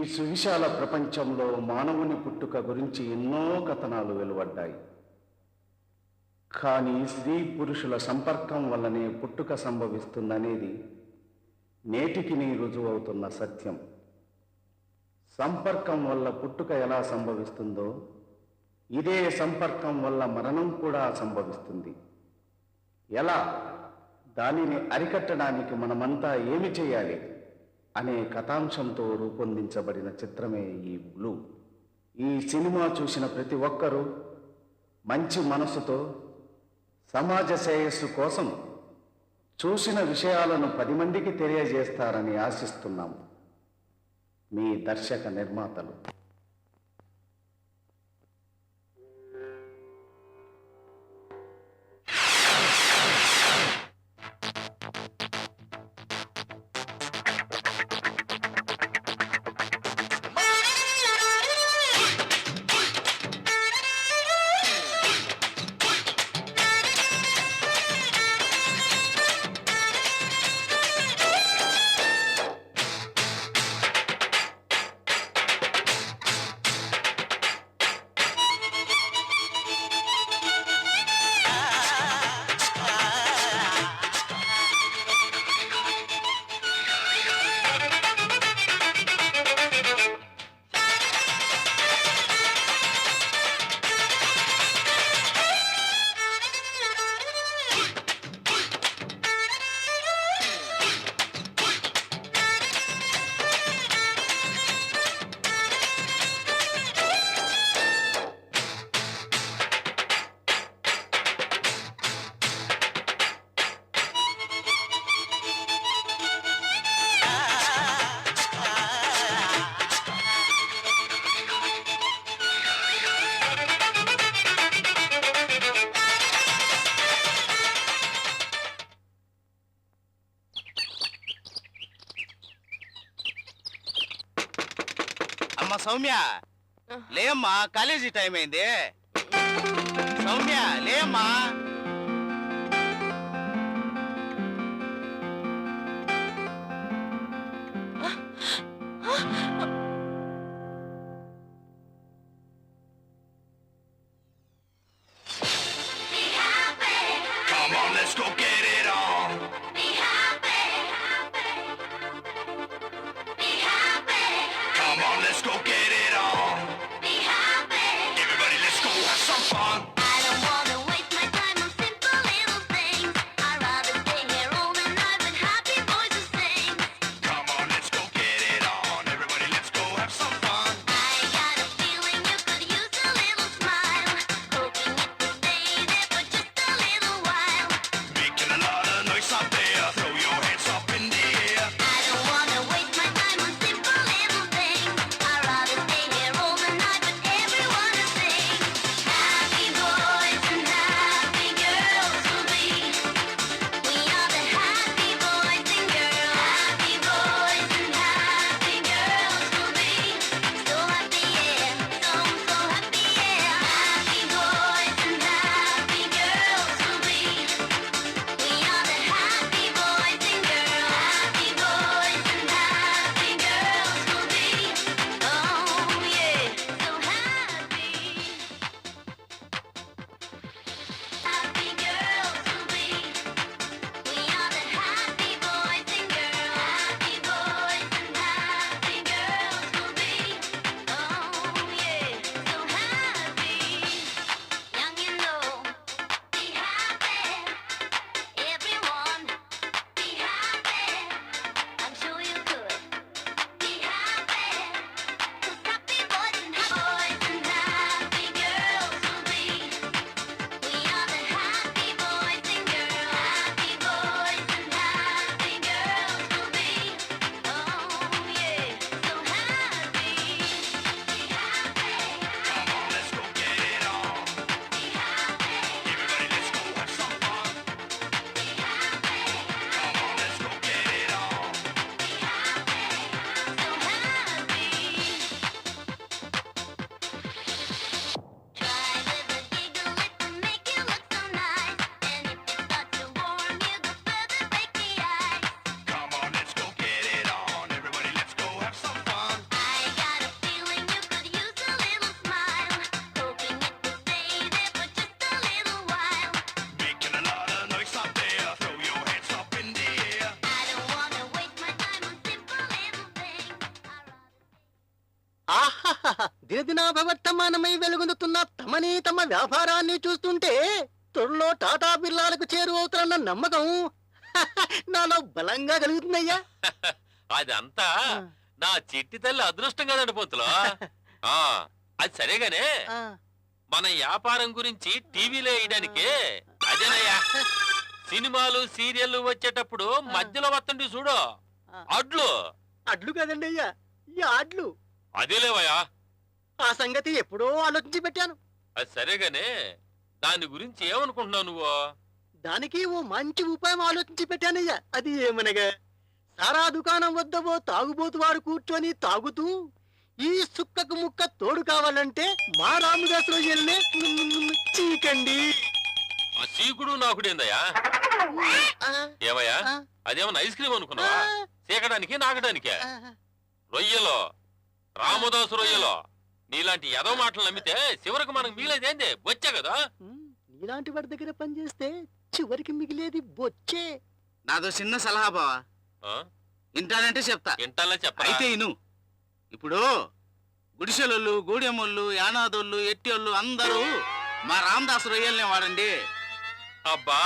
సువిశాల ప్రపంచంలో మానవుని పుట్టుక గురించి ఎన్నో కథనాలు వెలువడ్డాయి. కానీ స్త్రీ పురుషుల సంపర్కం వల్లనే పుట్టుక సంభవిస్తుందనేది నేటికి రుజువవుతున్న సత్యం. సంపర్కం వల్ల పుట్టుక ఎలా సంభవిస్తుందో ఇదే సంపర్కం వల్ల మరణం కూడా సంభవిస్తుంది. ఎలా? దానిని అరికట్టడానికి మనమంతా ఏమి చేయాలి అనే కథాంశంతో రూపొందించబడిన చిత్రమే ఈ బ్లూ. ఈ సినిమా చూసిన ప్రతి ఒక్కరూ మంచి మనసుతో సమాజ శ్రేయస్సు కోసం చూసిన విషయాలను 10 మందికి తెలియజేస్తారని ఆశిస్తున్నాము. మీ దర్శక నిర్మాతలు. సౌమ్య లేమ్మా, కాలేజీ టైం అయింది. సౌమ్య లేమ్మా. దినదినాభవర్తమానమై వెలుగొందుతున్న తమని తమ వ్యాపారాన్ని చూస్తుంటే త్వరలో టాటా బిర్లాలకు చేరువవుతున్న నమ్మకం నాలో బలంగా కలుగుతుందయ్యా. అదంతా నా చిట్టి తల్లి అదృష్టంగా నడిపోతులో. అది సరేగానే మన వ్యాపారం గురించి టీవీలో వేయడానికి అదేనయ్యా. సినిమాలు సీరియల్లు వచ్చేటప్పుడు మధ్యలో వస్తుండి చూడు అడ్లు. అడ్లు కదండి అయ్యా, ఈ ఆడ్లు. అదేలేవయ్యా, ఆ సంగతి ఎప్పుడో ఆలోచించి పెట్టాను. అది సరేగానే దాని గురించి ఏమనుకుంటున్నావు నువ్వు? దానికి ఓ మంచి ఉపాయం ఆలోచించి పెట్టానయ్యా. అది ఏమనగా, సారా దుకాణం వద్ద ఓ తాగుబోతు వారు కూర్చొని తాగుతూ ఈ సుక్కకు ముక్క తోడు కావాలంటే మా రామదాసు రొయ్యల్నే చీకండి. ఆ సీకుడు నాకుడేందయ్యా? ఏమయ్యా, అదేమన్నా ఐస్ క్రీమ్ అనుకున్నావా? చీకడానికి నాకడానికే. రొయ్యలో రామదాసు రొయ్యలో నీలాంటి ఎదో మాటలు నమ్మితే చివరికి మనకు మిగిలేదేంది వచ్చే కదా. నీలాంటి వాడి దగ్గర పనిచేస్తే చివరికి మిగిలేది బొచ్చే. నాదో చిన్న సలహా బావా, వింటానంటే చెప్తా. ఇంటల్లా చెప్ప. అయితే ఇను. ఇప్పుడు గుడిసెలోళ్ళు, గూడెమ్మోళ్ళు, యానాదోళ్ళు, ఎట్టోళ్ళు అందరూ మా రామదాసు రొయ్యల్ని వాడండి. అబ్బా,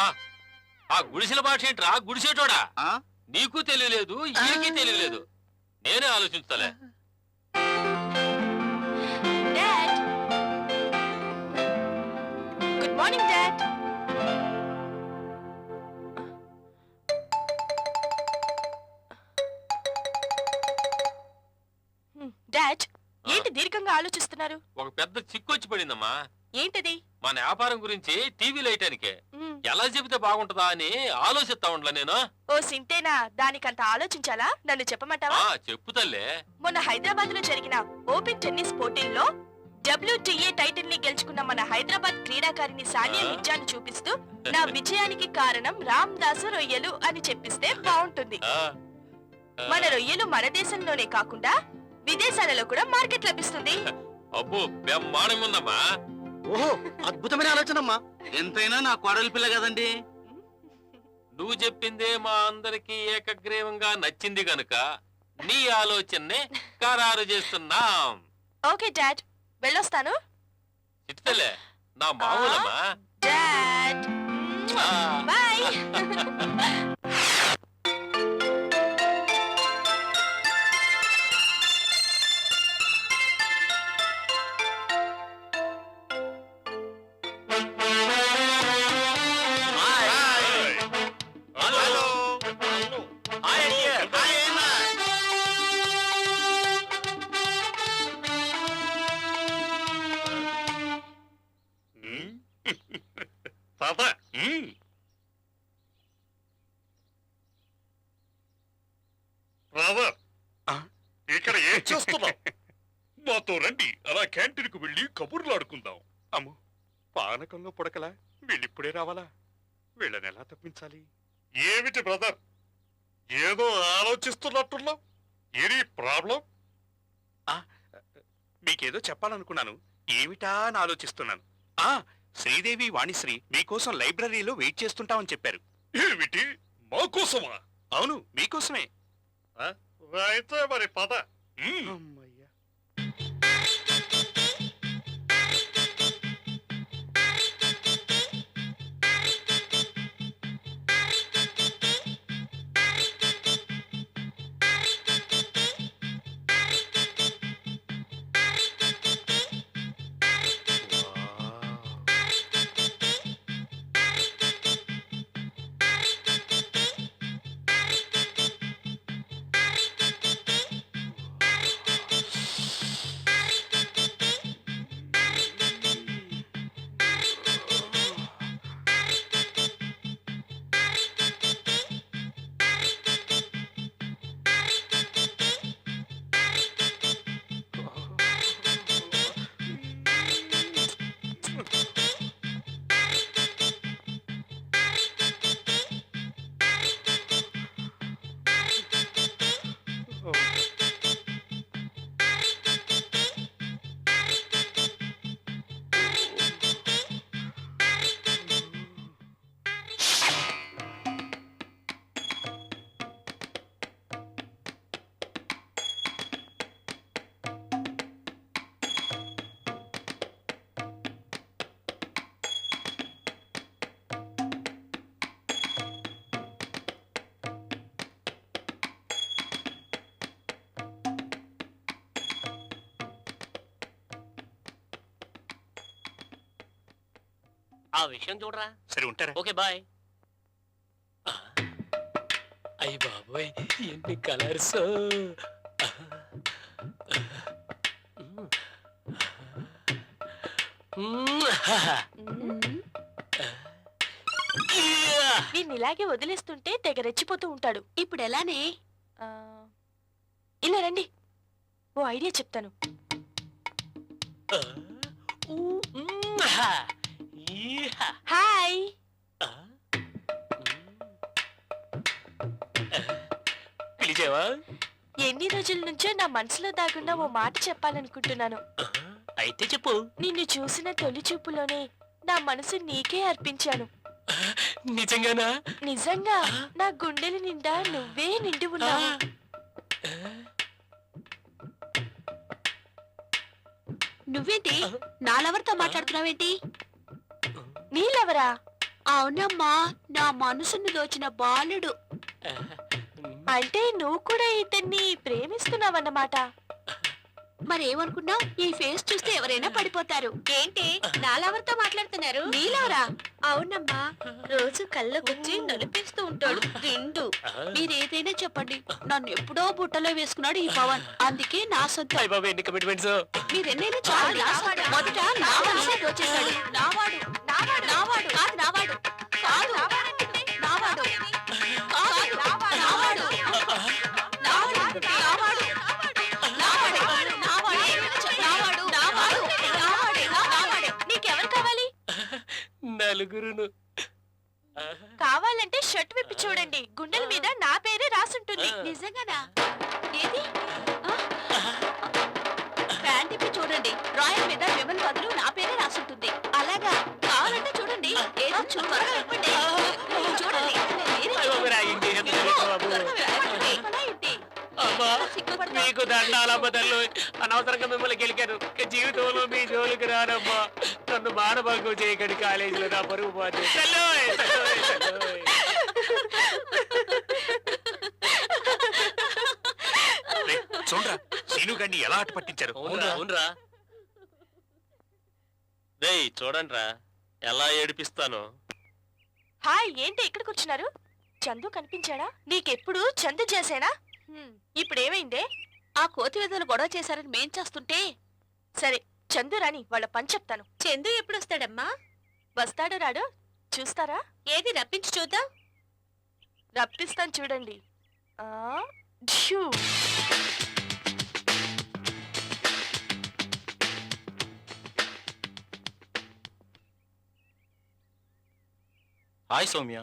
ఆ గుడిసెల భాష ఏంట్రా? గుడిసేటోడా? ఆ? నీకు తెలియలేదు, ఈయనకి తెలియలేదు. నేనే ఆలోచించాలే. Good morning dad. డాడ్, ఏంటి దీర్ఘంగా ఆలోచిస్తున్నారు? ఒక పెద్ద చిక్కొచ్చి పడిందమ్మా. ఏంటది? మన వ్యాపారం గురించి టీవీలో వేయటానికి ఎలా చెబితే బాగుంటుందా అని ఆలోచిస్తా ఉండ్లా నేను. ఓ సింతేనా, దానికంత ఆలోచించాలా? నన్ను చెప్పమంటావా? చెప్పుతల్లే. మొన్న హైదరాబాద్ లో జరిగిన ఓపెన్ టెన్నిస్ పోటీల్లో WTA టైటిల్ ని గెలుచుకున్న మన హైదరాబాద్ క్రీడాకారిణి సానియా మిర్జాను చూపిస్తూ నా విజయానికి కారణం రామదాసు రొయ్యలు అని చెప్పిస్తే బాగుంటుంది. మన రొయ్యలు మన దేశంలోనే కాకుండా విదేశాలలో కూడా మార్కెట్ లభిస్తుంది. అబ్బో, బ్రహ్మాండంగా ఉందమ్మా. ఓహో, అద్భుతమైన ఆలోచనమ్మా. ఎంతైనా నా కోడలి పిల్ల కదండి. నువ్వు చెప్పిందే మా అందరికి ఏకగ్రీవంగా నచ్చింది గనుక నీ ఆలోచననే ఖరారు చేస్తున్నాం. ఓకే డాడ్, వెళ్ళొస్తాను. చిట్టలే, నా మామూలమ్మా. Dad bye. ఇక్కడ ఏం చేస్తున్నావు? మాతో రండి, అలా క్యాంటీన్కు వెళ్ళి కబుర్లు ఆడుకుందాం. అమ్మో, పానకంలో పుడకలా వెళ్ళిప్పుడే రావాలా? వీళ్ళని ఎలా తప్పించాలి? ఏమిటి బ్రదర్, ఏదో ఆలోచిస్తున్నట్టున్నావు? Any problem? మీకేదో చెప్పాలనుకున్నాను. ఏమిటా అని ఆలోచిస్తున్నాను. శ్రీదేవి, వాణిశ్రీ మీకోసం లైబ్రరీలో వెయిట్ చేస్తుంటామని చెప్పారు. ఏమిటి, మా కోసమా? అవును, మీకోసమే. అయితే మరి పద. అమ్మయ్యా. ఆ విషయం చూడరా. సరే ఉంటారా? Okay bye. అయ్య బాబోయ్ ఎన్ని కలర్స్. వీడిని ఇలాగే వదిలేస్తుంటే తెగ రెచ్చిపోతూ ఉంటాడు. ఇప్పుడు ఎలానే? ఆ, ఇలా రండి, ఓ ఐడియా చెప్తాను. హాయ్. పిలిచావా? ఎన్ని రోజుల నుంచో నా మనసులో దాగున్న ఓ మాట చెప్పాలనుకుంటున్నాను. అయితే చెప్పు. నిన్ను చూసిన తొలి చూపులోనే నా మనసు నీకే అర్పించాను. నిజంగానా? నిజంగా నా గుండెల నిండా నువ్వే నిండి ఉన్నావు. నువ్వేంటి నాలెవరితో మాట్లాడుతున్నావేంటి? నీలెవరా? అవునమ్మా, నా మనసును దోచిన బాలుడు. అంటే నువ్వు కూడా ఇతన్ని ప్రేమిస్తున్నావన్నమాట. మరేమనుకున్నావు? ఈ ఫేస్ చూస్తే ఎవరైనా పడిపోతారు. ఏంటి నాలెవరితో మాట్లాడుతున్నారు? నీలెవరా? అవునమ్మా, రోజు కళ్ళకొచ్చి నలిపిస్తూ ఉంటాడు రెండు. మీరేదైనా చెప్పండి, నన్ను ఎప్పుడో బుట్టలో వేసుకున్నాడు ఈ పవన్, అందుకే నా సొంత. అయ్య బాబు ఎన్ని కమిట్మెంట్స్. మీరెన్నైనా చాలు. మొదట నా మనసే దోచేశాడు. నావాడు నావాడు నావాడు కాదు, నావాడు కాదు, నావాడు కాదు, నావాడు నావాడు నావాడు నావాడు నావాడు నావాడు నావాడు. నీకెవరు కావాలి? నలుగురును. కావాలంటే షర్ట్ విప్పి చూడండి, గుండెల మీద నా పేరే రాసుంటుంది. నిజంగానా? ఏది? ప్యాంట్ ఇప్పి చూడండి, రాయల్ మీద విమల్ బదులు నా పేరే రాసుంటుంది. అలాగా? కావాలంటే చూడండి. ఏదో త్వరగా విప్పండి. చూడండి. అయ్య బాబు రాగింది. అమ్మా మీకు దండాలమ్మ తల్లు. అనవసరంగా మిమ్మల్ని గెలికాను. జీవితంలో మీ జోలికి రానమ్మా. నన్ను మానభంగం చేయకండి. కాలేజీలో నా పరుగు పోతే. చూడరా సీను గారిని ఎలా ఆట పట్టించారు. అవునరా రేయ్ చూడండి రా ఎలా ఏడిపిస్తాను. హాయ్, ఏంటి ఇక్కడ కూర్చున్నారు? చందు కనిపించాడా? నీకెప్పుడు చందు చేసేనా? ఇప్పుడేమైందే? ఆ కోతి విధులు గొడవ చేశారని మేం చేస్తుంటే. సరే చందు రాని, వాళ్ళ పని చెప్తాను. చందు ఎప్పుడు వస్తాడమ్మా? వస్తాడు రాడు చూస్తారా? ఏది రప్పించి చూద్దాం. రప్పిస్తాను చూడండి. డ్యూ. హాయ్ సౌమ్య.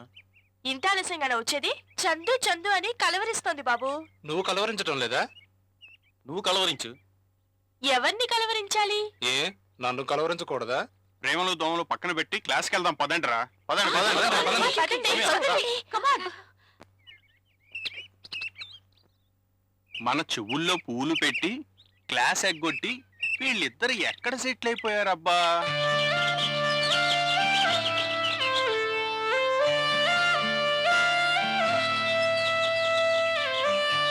ఇంత ఆలస్యంగానే వచ్చేది? చందు చందు అని కలవరిస్తోంది బాబు. నువ్వు కలవరించడం లేదా? నువ్వు కలవరించు. ఎవరిని కలవరించాలి? ఏ నన్ను కలవరించకూడదా? ప్రేమలు దోమలు పక్కన పెట్టి క్లాస్కి వెళ్దాం పదండి రా. పదండి పదండి, పదండి. Come on. మన చెవుల్లో పువ్వులు పెట్టి క్లాస్ ఎగ్గొట్టి వీళ్ళిద్దరు ఎక్కడ సెటిల్ అయిపోయారబ్బా.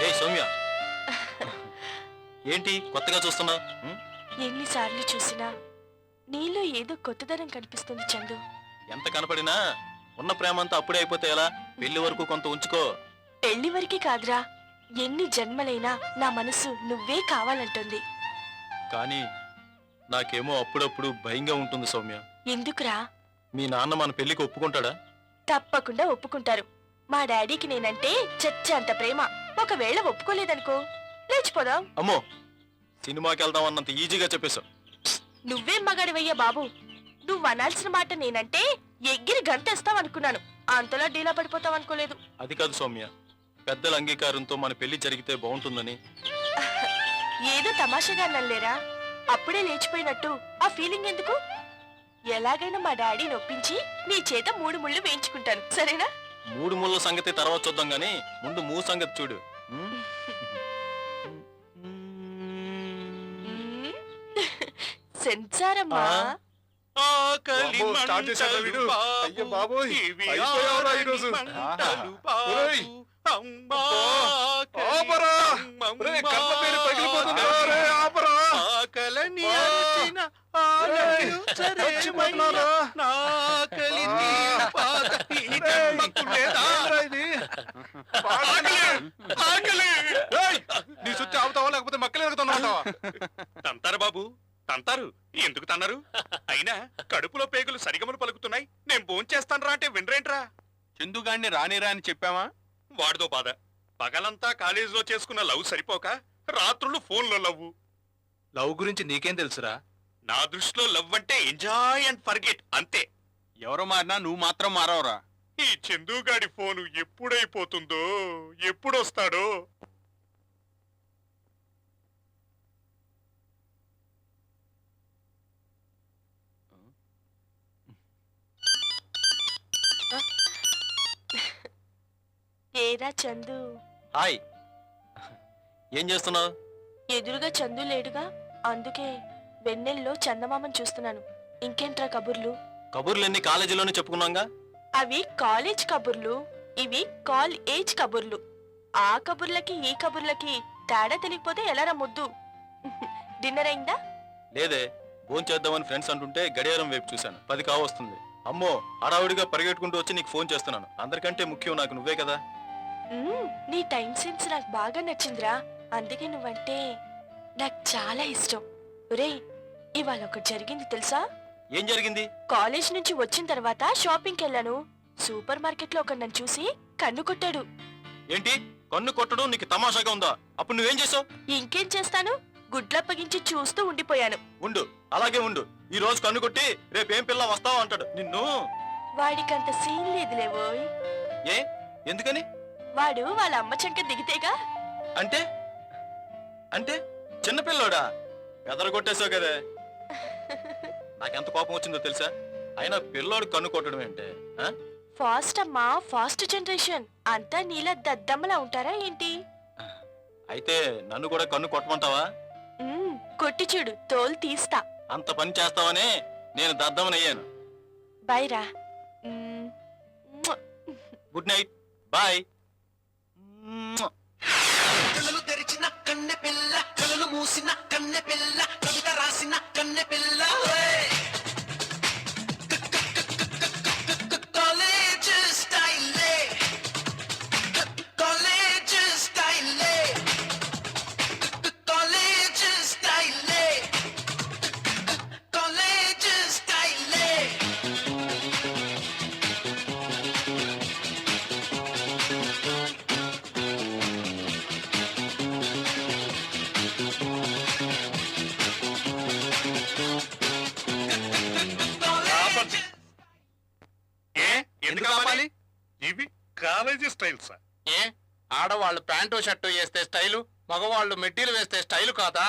ఏ సౌమ్య, ఏంటి కొత్తగా చూస్తున్నావు? ఎన్నిసార్లు చూసినా నీలో ఏదో కొత్తదనం కనిపిస్తుంది చందు. ఎంత కనపడినా ఉన్న ప్రేమంతా అప్పుడే అయిపోతే ఎలా? పెళ్లి వరకు కొంత ఉంచుకో. పెళ్లి వరకే కాదురా, ఎన్ని జన్మలైనా నా మనసు నువ్వే కావాలంటుంది. కానీ నాకేమో అప్పుడప్పుడు భయంగా ఉంటుంది సౌమ్య. ఎందుకురా? మీ నాన్న మన పెళ్లికి ఒప్పుకుంటాడా? తప్పకుండా ఒప్పుకుంటారు. మా డాడీకి నేనంటే చచ్చేంత ప్రేమ. ఒకవేళ ఒప్పుకోలేదనుకో లేచిపోదాం. అమ్మో, సినిమాకి వెళ్దాం అన్నంత ఈజీగా చెప్పేశావు. నువ్వేం మగాడివయ్యా బాబు. నువ్వు అనాల్సిన మాట నేనంటే ఎగిరి గంతేస్తావు అనుకున్నాను. అంతలా డీలా పడిపోతావు అనుకోలేదు. అది కాదు సౌమ్య, పెద్దల అంగీకారంతో మన పెళ్లి జరిగితే బాగుంటుందని. ఏదో తమాషాగా నల్లేరా, అప్పుడే లేచిపోయినట్టు ఆ ఫీలింగ్ ఎందుకు? ఎలాగైనా మా డాడీని ఒప్పించి నీ చేత 3 ముళ్ళు వేయించుకుంటాను, సరేనా? 3 ముళ్ళ సంగతి తర్వాత చూద్దాం గానీ ముందు మూ సంగతి చూడు. సెన్సారమ్మా. స్టార్ట్ చేశాడు వీడు. అయ్యో బాబోయ్, అయిపోయావురా ఈరోజు. ఒరేయ్, ఆపరా. ఒరేయ్, కళ్ళ పేరు పగిలిపోతుందిరా. ఒరేయ్, ఆపరా. ఆకలని అరిచిన చచ్చిపోతున్నారా? నా ఆకలి నీళ్ళు పాక ఈ జన్మకు లేదా? ఏయ్, నీ సుత్తి ఆపుతావా లేకపోతే మక్కలు ఎరుగుతున్నావా? తంతారు బాబు తంతారు ఎందుకు తన్నారు? అయినా కడుపులో పేగులు సరిగమలు పలుకుతున్నాయి, నేను భోంచేస్తాను రా అంటే వినరేంట్రా? చందుగాడిని రానిరా అని చెప్పావా? వాడితో బాధ. పగలంతా కాలేజీలో చేసుకున్న లవ్ సరిపోక రాత్రులు ఫోన్లో లవ్వు. లవ్ గురించి నీకేం తెలుసురా? నా దృష్టిలో లవ్ అంటే ఎంజాయ్ అండ్ ఫర్గెట్ అంతే. ఎవరు మారినా నువ్వు మాత్రం మారవరా? ఈ చందుగాడి ఫోను ఎప్పుడైపోతుందో, ఎప్పుడొస్తాడో. ఏరా చందు, హాయ్, ఏం చేస్తున్నావు? ఎదురుగా చందు లేడుగా, అందుకే వెన్నెల్లో చందమామని చూస్తున్నాను. ఇంకేంట్రా కబుర్లు? కబుర్లన్నీ కాలేజీలోనే చెప్పుకున్నాంగా. అవి కాలేజ్ కబుర్లు, ఇవి కాల్ ఏజ్ కబుర్లు. ఆ కబుర్లకి ఈ కబుర్లకి తేడా తెలియకపోతే ఎలారా ముద్దు? డిన్నర్ అయిందా? లేదే, భోంచేద్దామని ఫ్రెండ్స్ అంటుంటే గడియారం వైపు చూశాను, 10 కావస్తుంది. అమ్మో, హడావుడిగా పరిగెట్టుకుంటూ వచ్చి నీకు ఫోన్ చేస్తున్నాను. అందరికంటే ముఖ్యం నాకు నువ్వే కదా. నీ టైం సెన్స్ నాకు బాగా నచ్చిందిరా, అందుకే నువ్వంటే నాకు చాలా ఇష్టం. ఒరేయ్, ఇవాళ ఒకటి జరిగింది తెలుసా? ఏం జరిగింది? కాలేజ్ నుంచి వచ్చిన తర్వాత షాపింగ్కి వెళ్ళాను. సూపర్ మార్కెట్ లో ఒక నన్ను చూసి కన్ను కొట్టాడు. ఏంటి, కన్ను కొట్టడం నీకు తమాషాగా ఉందా? అప్పుడు నువ్వేం చేసావు? ఇంకేం చేస్తాను, గుడ్లప్పగించి చూస్తూ ఉండిపోయాను. ఉండు, అలాగే ఉండు. ఈ రోజు కన్ను కొట్టి రేపేం పిల్ల వస్తావా అంటాడు నిన్ను. వాడికంత సీన్ లేదులేవోయ్. ఏ, ఎందుకని? వాడు వాళ్ళ అమ్మ చెంక దిగితేగా. అంటే అంటే చిన్నపిల్లోడా? ఎదర కొట్టేసావు కదే. నాకెంత కోపం వచ్చిందో తెలుసా? అయినా పిల్లోడు కన్ను కొట్టడం ఏంటే? ఫాస్ట్ అమ్మా, ఫాస్ట్ జనరేషన్. అంతా నీలా దద్దమ్మలా ఉంటారా ఏంటి? అయితే నన్ను కూడా కన్ను కొట్టమంటావా? కొట్టి చూడు, తోలు తీస్తా. అంత పని చేస్తావనే నేను దద్దమనయ్యాను. బాయ్ రా. Good night, bye. కళ్ళు తెరిచిన కన్నె పిల్ల, కళ్ళు మూసిన కన్నె పిల్ల, కవిత రాసిన కన్నె పిల్ల. కాలేజ్ స్టైలే, కాలేజ్ స్టైలే, కాలేజ్ స్టైలే, కాలేజ్ స్టైలే. ఎందుకు కావాలి? ఇవి కాలేజీ స్టైల్ సార్. ఏ, ఆడవాళ్ళు ప్యాంటు షర్టు వేస్తే స్టైలు, మగవాళ్ళు మెట్టీలు వేస్తే స్టైలు కాదా?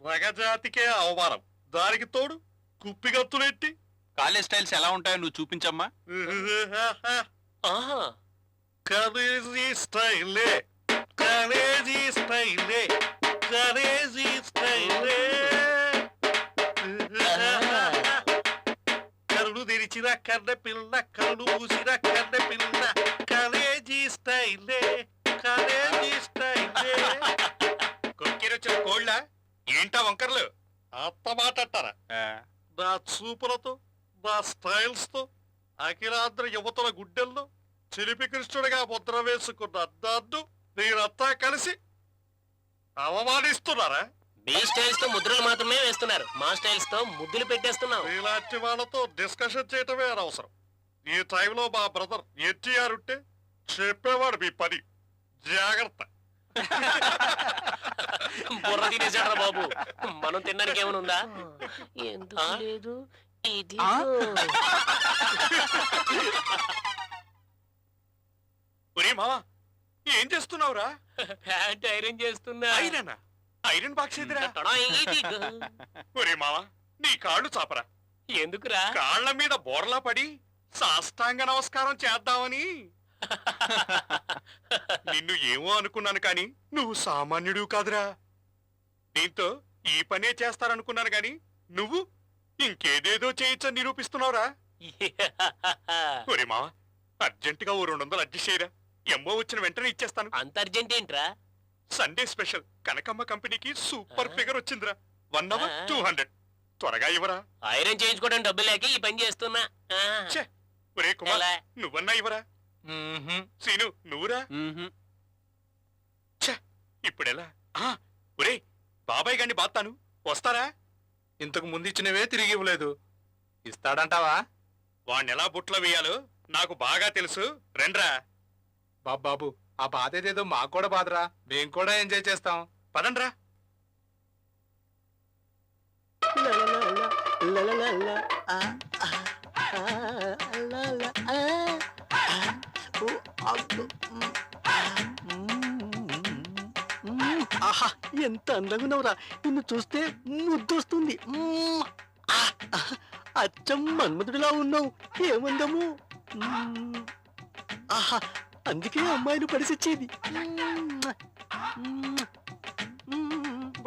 మగజాతికే అవమానం, దానికి తోడు కుప్పిగత్తులెట్టి. కాలేజ్ స్టైల్స్ ఎలా ఉంటాయో నువ్వు చూపించమ్మా. కాలేజీ స్టైలే, కాలేజీ స్టైలే, కాలేజీ స్టైలే. కళ్ళు తెరిచిన కన్నె పిల్ల, కళ్ళు మూసిన కన్నె పిల్ల, కాలేజీ స్టైలే, కాలేజీ స్టైలే. కొక్కిరొచ్చిన కోళ్ళ ఏంటా వంకర్లు? అత్త మాట అంటారా? నా చూపులతో, నా స్టైల్స్ తో అఖిలాంధ్ర యువతల గుడ్డెల్లో చిలిపి కృష్ణుడిగా ముద్ర వేసుకున్న నన్ను మీరంతా కలిసి అవమానిస్తున్నారా? మీ స్టైల్స్ తో ముద్రలు మాత్రమే వేస్తున్నారు, మా స్టైల్స్ తో ముద్దులు పెట్టేస్తున్నాం. ఇలాంటి వాళ్ళతో డిస్కషన్ చేయటమే అనవసరం. ఈ టైంలో మా బ్రదర్ ఎన్టీఆర్ ఉంటే చెప్పేవాడు మీ పని. జాగ్రత్త. బుర్ర తినేసాడరా బాబు, మనం తినడానికి ఏమైనా ఉందా? ఎందుకు లేదు? ఇది ఒరే మావా, ఏం చేస్తున్నావురా? ప్యాంట్ ఐరన్ చేస్తున్నా. ఐరనా? ఐరన్ బాక్స్ ఎదురా? ఇదిగో. ఒరే మావా, నీ కాళ్ళు చాపరా. ఎందుకురా? కాళ్ల మీద బోర్లా పడి సాష్టాంగ నమస్కారం చేద్దామని. నిన్ను ఏమో అనుకున్నాను కాని నువ్వు సామాన్యుడు కాదురా. దీంతో ఈ పనే చేస్తారనుకున్నాను గాని నువ్వు ఇంకేదేదో చేయొచ్చని నిరూపిస్తున్నావురా. ఒరే మావా, అర్జెంటుగా ఓ 200 అడ్జస్ట్ చేయరా. ఎమ్మో వచ్చిన వెంటనే ఇచ్చేస్తాను. అంత అర్జెంట్ ఏంట్రా? సండే స్పెషల్ కనకమ్మ కంపెనీకి సూపర్ ఫిగర్ వచ్చిందిరా. 1 hour 200. త్వరగా ఇవ్వరా. ఐరన్ చేయించుకోవడం డబ్బులు లేక ఈ పని చేస్తున్నా. ఛే, ఒరే కుమార్ ఎలా? నువ్వన్నా ఇవ్వరా. సీను నువ్వురా. ఛే, ఇప్పుడెలా? ఒరే బాబాయ్ గారిని బాత్తాను, వస్తారా? ఇంతకు ముందు ఇచ్చినవే తిరిగి ఇవ్వలేదు, ఇస్తాడంటావా? వాణ్ణి ఎలా బుట్లో వేయాలో నాకు బాగా తెలుసు. రండ్రా. బాబు ఆ బాధ ఏదేదో మాకు కూడా బాధరా, మేము కూడా ఎంజాయ్ చేస్తాం. పదండ్రా. లలలల, ఆ, ఆ, ఆ, లల, ఆ, ఆ, ఓ, అబ్బో, ఆ, ఆహా ఎంత అందంగా ఉన్నావురా. నిన్ను చూస్తే ముద్దొస్తుంది. ఆ, అచ్చం మన్మధుడిలా ఉన్నావు. ఏమందము. ఆహా అందుకే అమ్మాయిలు పరిసిచ్చేది.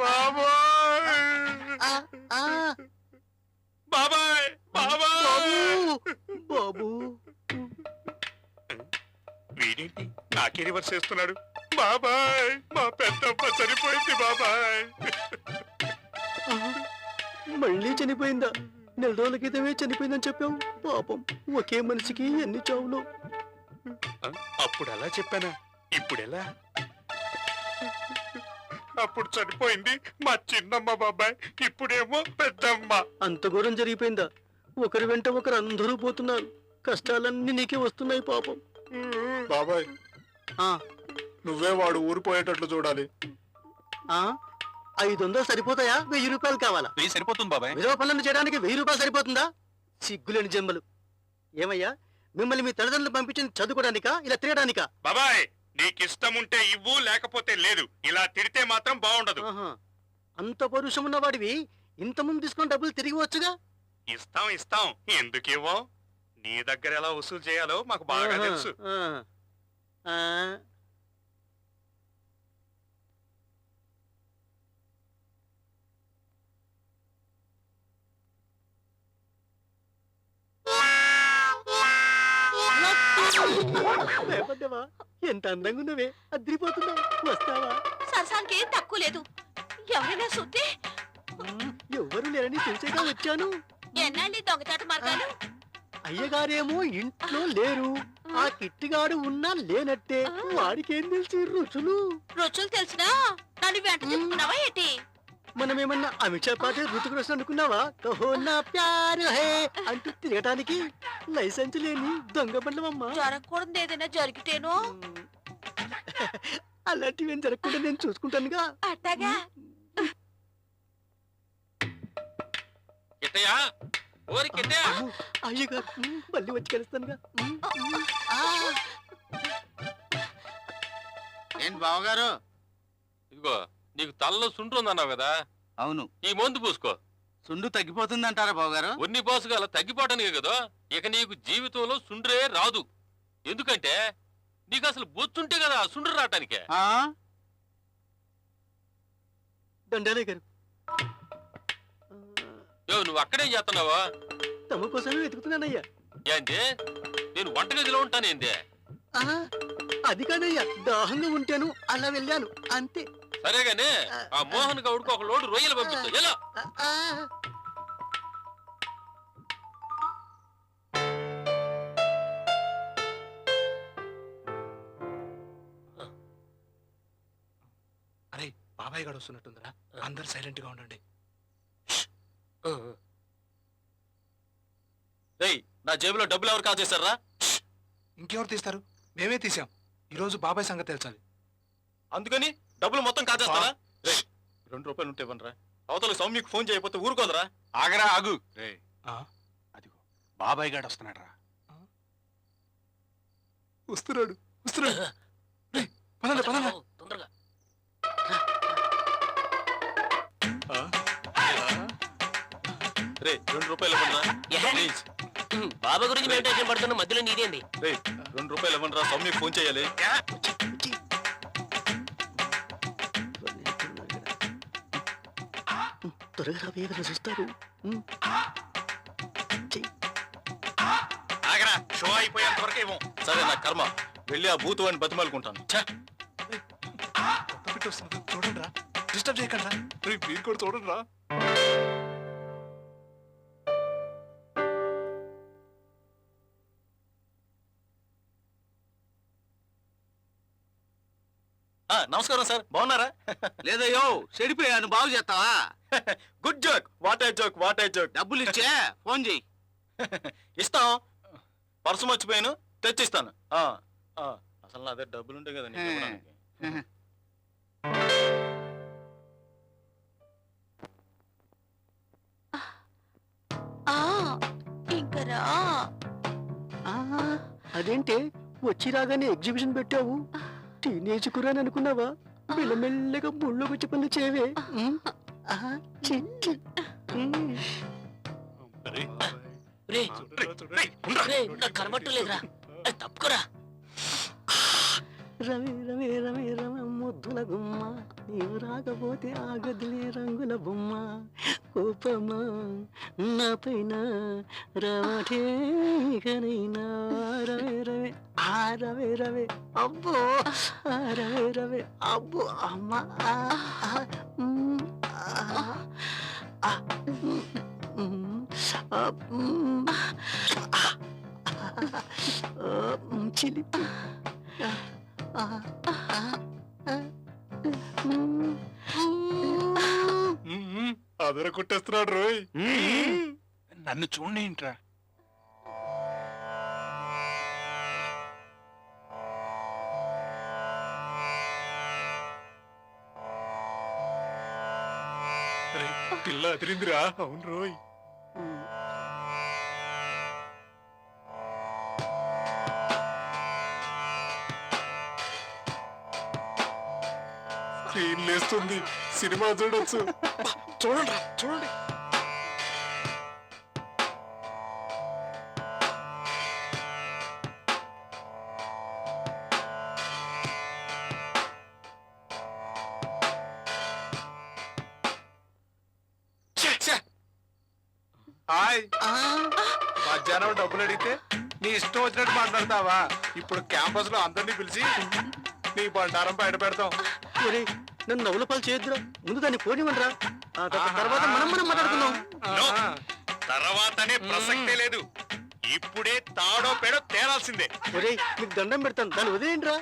బాబాయ్ బాబాయ్ బాబు వీడేంటి నాకే రివర్స్ చేస్తున్నాడు. బాబాయ్ మా పెద్దమ్మ చనిపోయింది బాబాయ్. మళ్ళీ చనిపోయిందా? నెల రోజుల క్రితమే చనిపోయిందని చెప్పావు. పాపం ఒకే మనిషికి ఎన్ని చావులు. అప్పుడు అలా చెప్పానా? ఇప్పుడెలా? అప్పుడు చనిపోయింది మా చిన్నమ్మ బాబాయ్, ఇప్పుడేమో పెద్దమ్మ. అంత ఘోరం జరిగిపోయిందా? ఒకరి వెంట ఒకరు అందరూ పోతున్నారు. కష్టాలన్నీ నీకే వస్తున్నాయి పాపం. బాబాయ్ ఆ, నువ్వే వాడు ఊరిపోయేటట్లు చూడాలి. 500 సరిపోతాయా? 1000 రూపాయలు కావాలా? సరిపోతుంది బాబాయ్. విధవ పనులను చేయడానికి 1000 రూపాయలు సరిపోతుందా? సిగ్గులేని జన్మలు. ఏమయ్యా మిమ్మల్ని మీ తల్లిదండ్రులు పంపించింది చదువుకోవడానికా ఇలా తిరగడానికా? బాబాయ్ నీకిష్టం ఉంటే ఇవ్వు, లేకపోతే లేదు. ఇలా తిడితే మాత్రం బాగుండదు. ఆహా, అంత పౌరుషం ఉన్న వాడివి ఇంతకుముందు తీసుకున్న డబ్బులు తిరిగి వచ్చుగా. ఇస్తాం ఇస్తాం, ఎందుకు ఇవ్వం? నీ దగ్గర ఎలా వసూలు చేయాలో మాకు బాగా తెలుసు. భయపడ్డావా? ఎంత అందంగా ఉన్నవే, అద్రిపోతున్నావు. వస్తావా? సరసానికి ఏం తక్కువ లేదు. ఎవరైనా చూస్తే ఎవ్వరు లేరని తెలిసేగా వచ్చాను. ఎన్నాళ్ళు దొంగచాటు మార్గాలు. అయ్యగారేమో ఇంట్లో లేరు. ఆ కిట్టిగాడు ఉన్నా లేనట్టే. వాడికేం తెలిసి రుచులు. రుచులు తెలిసినా నన్ను వెంట చెప్పుకున్నావా ఏంటి? మనమేమన్నా అమిత్ షా పాటే ఋతుకు అనుకున్నావా? కహో నా ప్యారు హే అంటూ తిరగటానికి లైసెన్స్ లేని దొంగ బండ్లమమ్మా. జరగకూడదు ఏదైనా జరిగితేనో. అలాంటివి ఏం జరగకుండా నేను చూసుకుంటానుగా. అట్టగా కిట్టయ్యా, ఓరి కిట్టయ్యా. అయ్యగారు మళ్ళీ వచ్చి కలుస్తానుగా. ఏంటి బావగారు? ఇదిగో నీకు తలలో సుండ్రు ఉందన్నావు కదా, అవును. ఈ మందు పూసుకో. సుండు తగ్గిపోతుందంటారా బావగారు? ఉన్ని పోసుగాల తగ్గిపోవటానికే కదా. ఇక నీకు జీవితంలో సుండ్రే రాదు. ఎందుకంటే నీకు అసలు బొచ్చుంటే కదా సుండ్రు రావటానికే. దండాలే గారు, నువ్వు అక్కడేం చేస్తున్నావా? తమ కోసమే వెతుకుతున్నానయ్యా. ఏంటి నేను వంటగదిలో ఉంటానేందే? అది కాదయ్యా, దాహంగా ఉంటాను అలా వెళ్ళాను అంతే. సరేగానే ఆ మోహన్ గౌడ్కు ఒక లోడు రొయ్యలు పంపిస్తా. ఎలా? అరే బాబాయ్ గారు వస్తున్నట్టుందిరా, అందరు సైలెంట్ గా ఉండండి. రేయ్ నా జేబులో డబ్బులు ఎవరు కాల్ చేశారా? ఇంకెవరు తీస్తారు? మేమే తీసాం. ఈ రోజు బాబాయ్ సంగతి తెలుసాలి. అందుకని డబ్బులు మొత్తం కాజేస్తారా? రేయ్ 2 రూపాయలు ఉంటే ఇవ్వనరా. అవతల సౌమ్యకు ఫోన్ చేయకపోతే ఊరుకోదరా. ఆగరా ఆగు. రే ఆ, అదిగో బాబాయ్ గారు వస్తున్నాడు రా. వస్తున్నాడు వస్తున్నాడు. రేయ్, పదండి పదండి. తొందరగా. రే 2 రూపాయలు ఇవ్వనరా ప్లీజ్. బాబా గురించి మేము టెన్షన్ పడుతున్న మధ్యలో నీదేంది? రే 2 రూపాయలు ఇవ్వనరా, సౌమ్యకు ఫోన్ చేయాలి. త్వరగా వేదన చూస్తారు. ఆగరా, షో అయిపోయేంత వరకు ఇవ్వం. సరే నా కర్మ, వెళ్ళి ఆ బూతు వాడిని బతిమాలుకుంటాను. కొత్త పిట్ట వస్తుంది చూడండి రా, డిస్టర్బ్ చేయకండి రా. మీరు కూడా చూడండి రా. నమస్కారం సార్, బాగున్నారా? లేదయ్యో చెడిపోయాను, బాగు చేస్తావా? Good joke, what a joke, what a joke. డబ్బులు ఇచ్చే ఫోన్ చెయ్యి. ఇస్తాం, పర్సు మర్చిపోయాను, తెచ్చిస్తాను. అసలు నా దగ్గర డబ్బులు ఉంటాయి కదా నీకు ఇవ్వడానికి. ఇంకా రా. అదేంటే వచ్చి రాగానే ఎగ్జిబిషన్ పెట్టావు? టీనేజ్ కురాని అనుకున్నావా? మెల్లమెల్లగా ముళ్ళు గుచ్చి పనులు చేవే. చిట్టి. కనబట్టలేదురా, తప్పుకోరా. రవి రవి రవి రవి ముద్దుల గుమ్మ, నీవు రాకపోతే ఆగదులే రంగుల బొమ్మ. కోపమా నా పైన రవటేకనైనా రవి రవి రవి రవి అబ్బో రవి రవి అబ్బో అమ్మ. చిలిపి. అదర కొట్టేస్తున్నాడు రోయ్. నన్ను చూడండి ఏంట్రా. పిల్ల అదిరిందిరా. అవును రోయ్. స్క్రీన్ లేస్తుంది, సినిమా చూడొచ్చు. చూడండి చూడండి. హాయ్, మధ్యాహ్నం డబ్బులు అడిగితే నీ ఇష్టం వచ్చినట్టు మాట్లాడతావా? ఇప్పుడు క్యాంపస్ లో అందరినీ పిలిచి నీ బండారం బయట పెడతాం. నన్ను నవ్వుల పాలు చేయొద్దురా, ముందు దాన్ని పోనివ్వండిరా. తర్వాత మనం మాట్లాడుకుందాం. తర్వాతనే ప్రసక్తే లేదు, ఇప్పుడే తాడో పేడో తేరాల్సిందే. ఒరేయ్ మీకు దండం పెడతాను, దాన్ని వదిలేయండిరా.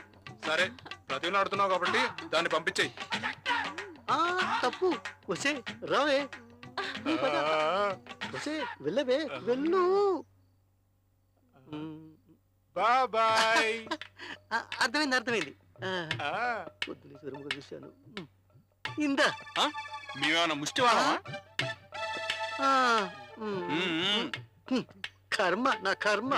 సరే, ప్రతిభను ఆడుతున్నావు కాబట్టి దాన్ని పంపించేయి. తప్పు. వసే రావే, వసే వెళ్ళవే, వెళ్ళు. బాయ్. అర్థమైంది అర్థమైంది. పొద్దున స్వరముగా చూశాను. ఇందా మేమేమన్నా ముష్టి వాళ్ళమా? కర్మ, నా కర్మ.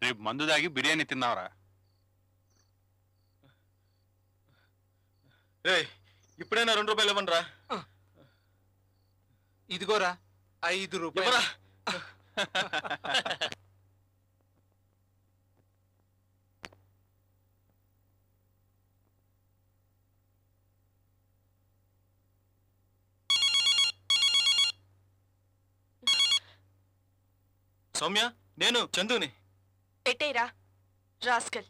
రేపు మందు దాగి బిర్యానీ తిన్నావరా? ఇప్పుడైనా 2 రూపాయలు ఇవ్వండిరా. ఇదిగోరా 5 రూపాయలు. సౌమ్య, నేను చందుని. పెట్టేరా రాస్కల్.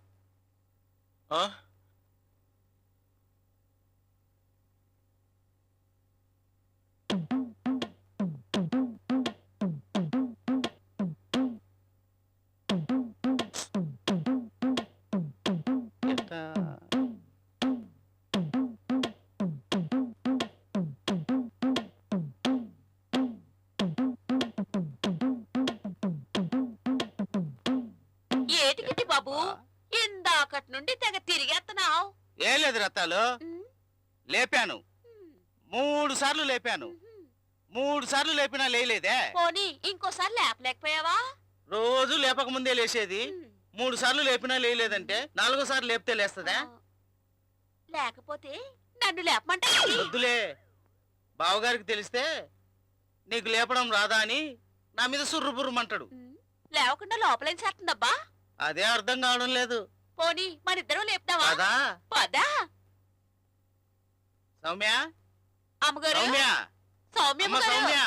ఏటికిటి బాబు, ఇందాకటి నుండి తెగ తిరిగేస్తున్నావు. ఏం లేదు రత్తాలు, లేపాను 3 సార్లు లేపాను. 3 సార్లు లేపినా లేలేదే. పోనీ ఇంకోసారి లేపలేకపోయావా? రోజు లేపక ముందే లేచేది. 3 సార్లు లేపినా లేలేదంటే 4వ సార్లు లేపితే లేస్తదా? లేకపోతే నన్ను లేపమంటే వద్దులే, బావగారికి తెలిస్తే నీకు లేపడం రాదా అని నా మీద సుర్రుబుర్రుమంటాడు. లేవకుండా లోపలేం చేస్తుందబ్బా? అదే అర్థం కావడం లేదు. పోనీ మనిద్దరం లేపుతావా? పదా పదా. సౌమ్య, అమ్మగారు, సౌమ్య, సౌమ్య అమ్మ సౌమ్య.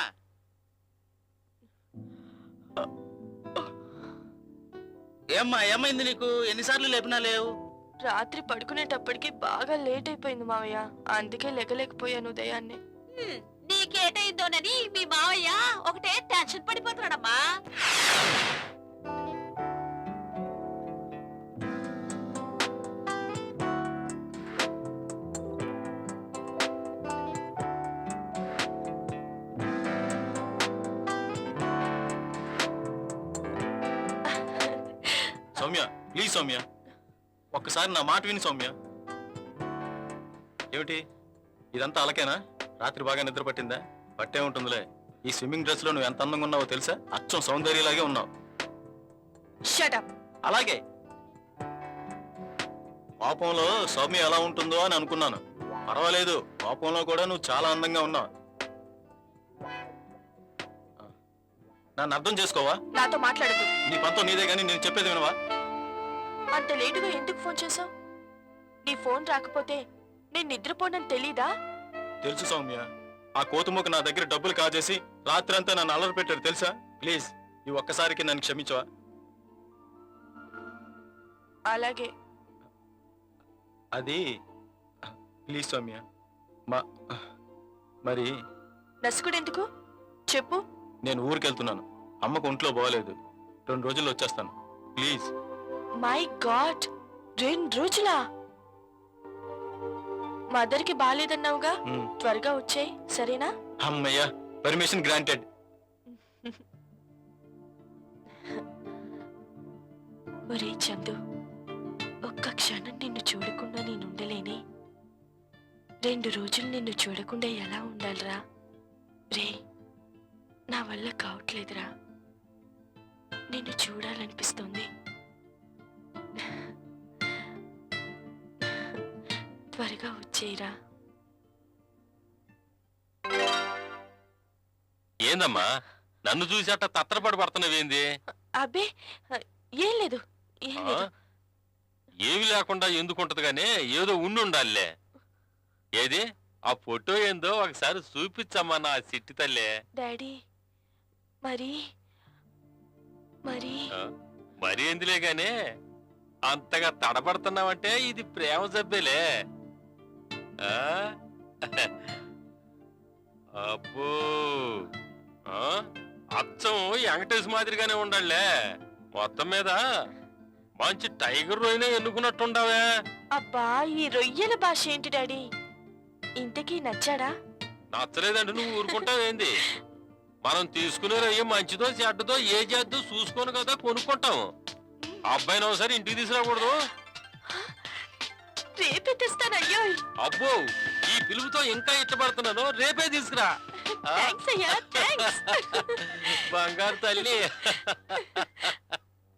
ఏమ్మా, ఏమైంది నీకు? ఎన్నిసార్లు లేపినా లేవు? రాత్రి పడుకునేటప్పటికి బాగా లేట్ అయిపోయింది మావయ్య. అందుకే లెగలేకపోయాను ఉదయాన్నే. నీకేటైందోనని మీ మావయ్య ఒకటే టెన్షన్ పడిపోతున్నాడమ్మా. సౌమ్య ప్లీజ్ సౌమ్య, ఒక్కసారి నా మాట విని సౌమ్య. ఏమిటి ఇదంతా అలకేనా? రాత్రి బాగా నిద్ర పట్టిందా? పట్టే ఉంటుందిలే. ఈ స్విమ్మింగ్ డ్రెస్ లో నువ్వు ఎంత అందంగా ఉన్నావో తెలుసా? అచ్చం సౌందర్యలాగే ఉన్నావు. Shut up. అలాగే కోపంలో సౌమ్య ఎలా ఉంటుందో అని అనుకున్నాను. పర్వాలేదు, కోపంలో కూడా నువ్వు చాలా అందంగా ఉన్నావు. నన్ను అర్థం చేసుకోవా? నాతో మాట్లాడదు. నీ పంతో నీదే గానీ నేను చెప్పేది వినవా? అంత లేటుగా ఎందుకు ఫోన్ చేసావు? నీ ఫోన్ రాకపోతే నేను నిద్రపోనని తెలీదా? తెలుసు సౌమ్య. ఆ కోతుముఖ నా దగ్గర డబ్బులు కాజేసి రాత్రంతా నన్ను అలరి పెట్టాడు తెలుసా? ప్లీజ్ ఈ ఒక్కసారికి నన్ను క్షమించవా? అలాగే. అది ప్లీజ్ సౌమ్య. మరి నసుకుడెందుకు చెప్పు. నేను ఊరికెళ్తున్నాను. అమ్మకు ఒంట్లో బాగలేదు. 2 రోజుల్లో వచ్చేస్తాను. ప్లీజ్. మై గాడ్, 2 రోజులా? మదర్కి బాలేదన్నావుగా, త్వరగా వచ్చేయ్ సరేనా? అమ్మయ్యా, పర్మిషన్ గ్రాంటెడ్. ఒరే చందు, ఒక్క క్షణం నిన్ను చూడకుండా నేనుండలేనే. 2 రోజులు నిన్ను చూడకుండా ఎలా ఉండాలిరా? రే, నా వల్ల కావట్లేదురా. నిన్ను చూడాలనిపిస్తుంది. త్వరగా వచ్చేయరా. ఏందమ్మా నన్ను చూసి అట్ట తత్తరపడి పడుతున్నావేంది? అబ్బే ఏం లేదు, ఏం లేదు. ఏమి లేకుండా ఎందుకుంటది గానీ ఏదో ఉండాలే. ఏది ఆ ఫోటో ఏందో ఒకసారి చూపించమ్మా నా సిట్టి తల్లే. డాడీ మరి మరి మరి ఎందులే గానీ అంతగా తడబడుతున్నావంటే ఇది ప్రేమ జబ్బేలే. అబ్బో, అచ్చం వెంకటేష్ మాదిరిగానే ఉండాలే. మొత్తం మీద మంచి టైగర్ రొయ్యనే ఎన్నుకున్నట్టుండవే. అబ్బా, ఈ రొయ్యల భాష ఏంటి డాడీ? ఇంతకీ నచ్చాడా? నచ్చలేదంటే నువ్వు ఊరుకుంటావేంది? మనం తీసుకునే రొయ్య మంచిదో చెడ్డదో ఏ చేద్దో చూసుకొని కదా కొనుక్కుంటాం. అబ్బాయిని ఒకసారి ఇంటికి తీసుకురాకూడదు? రేపే తెస్తాను. అయ్యో అబ్బో, ఈ పిలుపుతో ఇంకా ఇష్టపడుతున్నాను. రేపే తీసుకురా. థాంక్స్ అయ్యా, థాంక్స్. బంగారు తల్లి.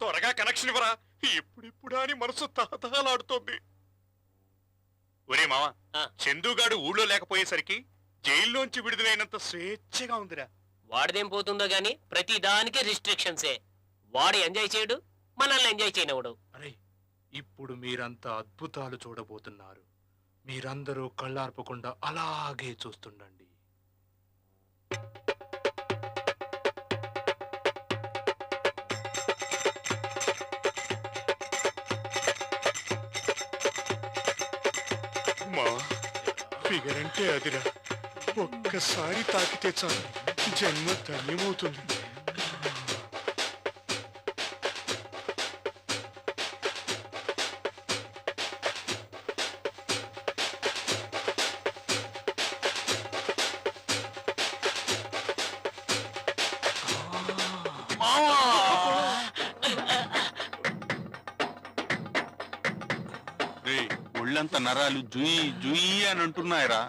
త్వరగా కనెక్షన్ ఇవ్వరా, ఇప్పుడిప్పుడా అని మనసు తహతహలాడుతోంది. ఒరే మావా, చందుగాడు ఊళ్ళో లేకపోయేసరికి జైల్లోంచి విడుదలైనంత స్వేచ్ఛగా ఉందిరా. వాడిదేం పోతుందో గాని ప్రతి దానికి రిస్ట్రిక్షన్సే. వాడు ఎంజాయ్ చేయడు, మనల్ని ఎంజాయ్ చేయనివ్వడు. అరే, ఇప్పుడు మీరంతా అద్భుతాలు చూడబోతున్నారు. మీరందరూ కళ్ళార్పకుండా అలాగే చూస్తుండండి. ఫిగర్ అంటే అదిరా, ఒక్కసారి తాకితే చాలు జన్మ ధన్యమవుతుంది. ఒళ్ళంత నరాలు జుయి జుయి అని అంటున్నాయరా.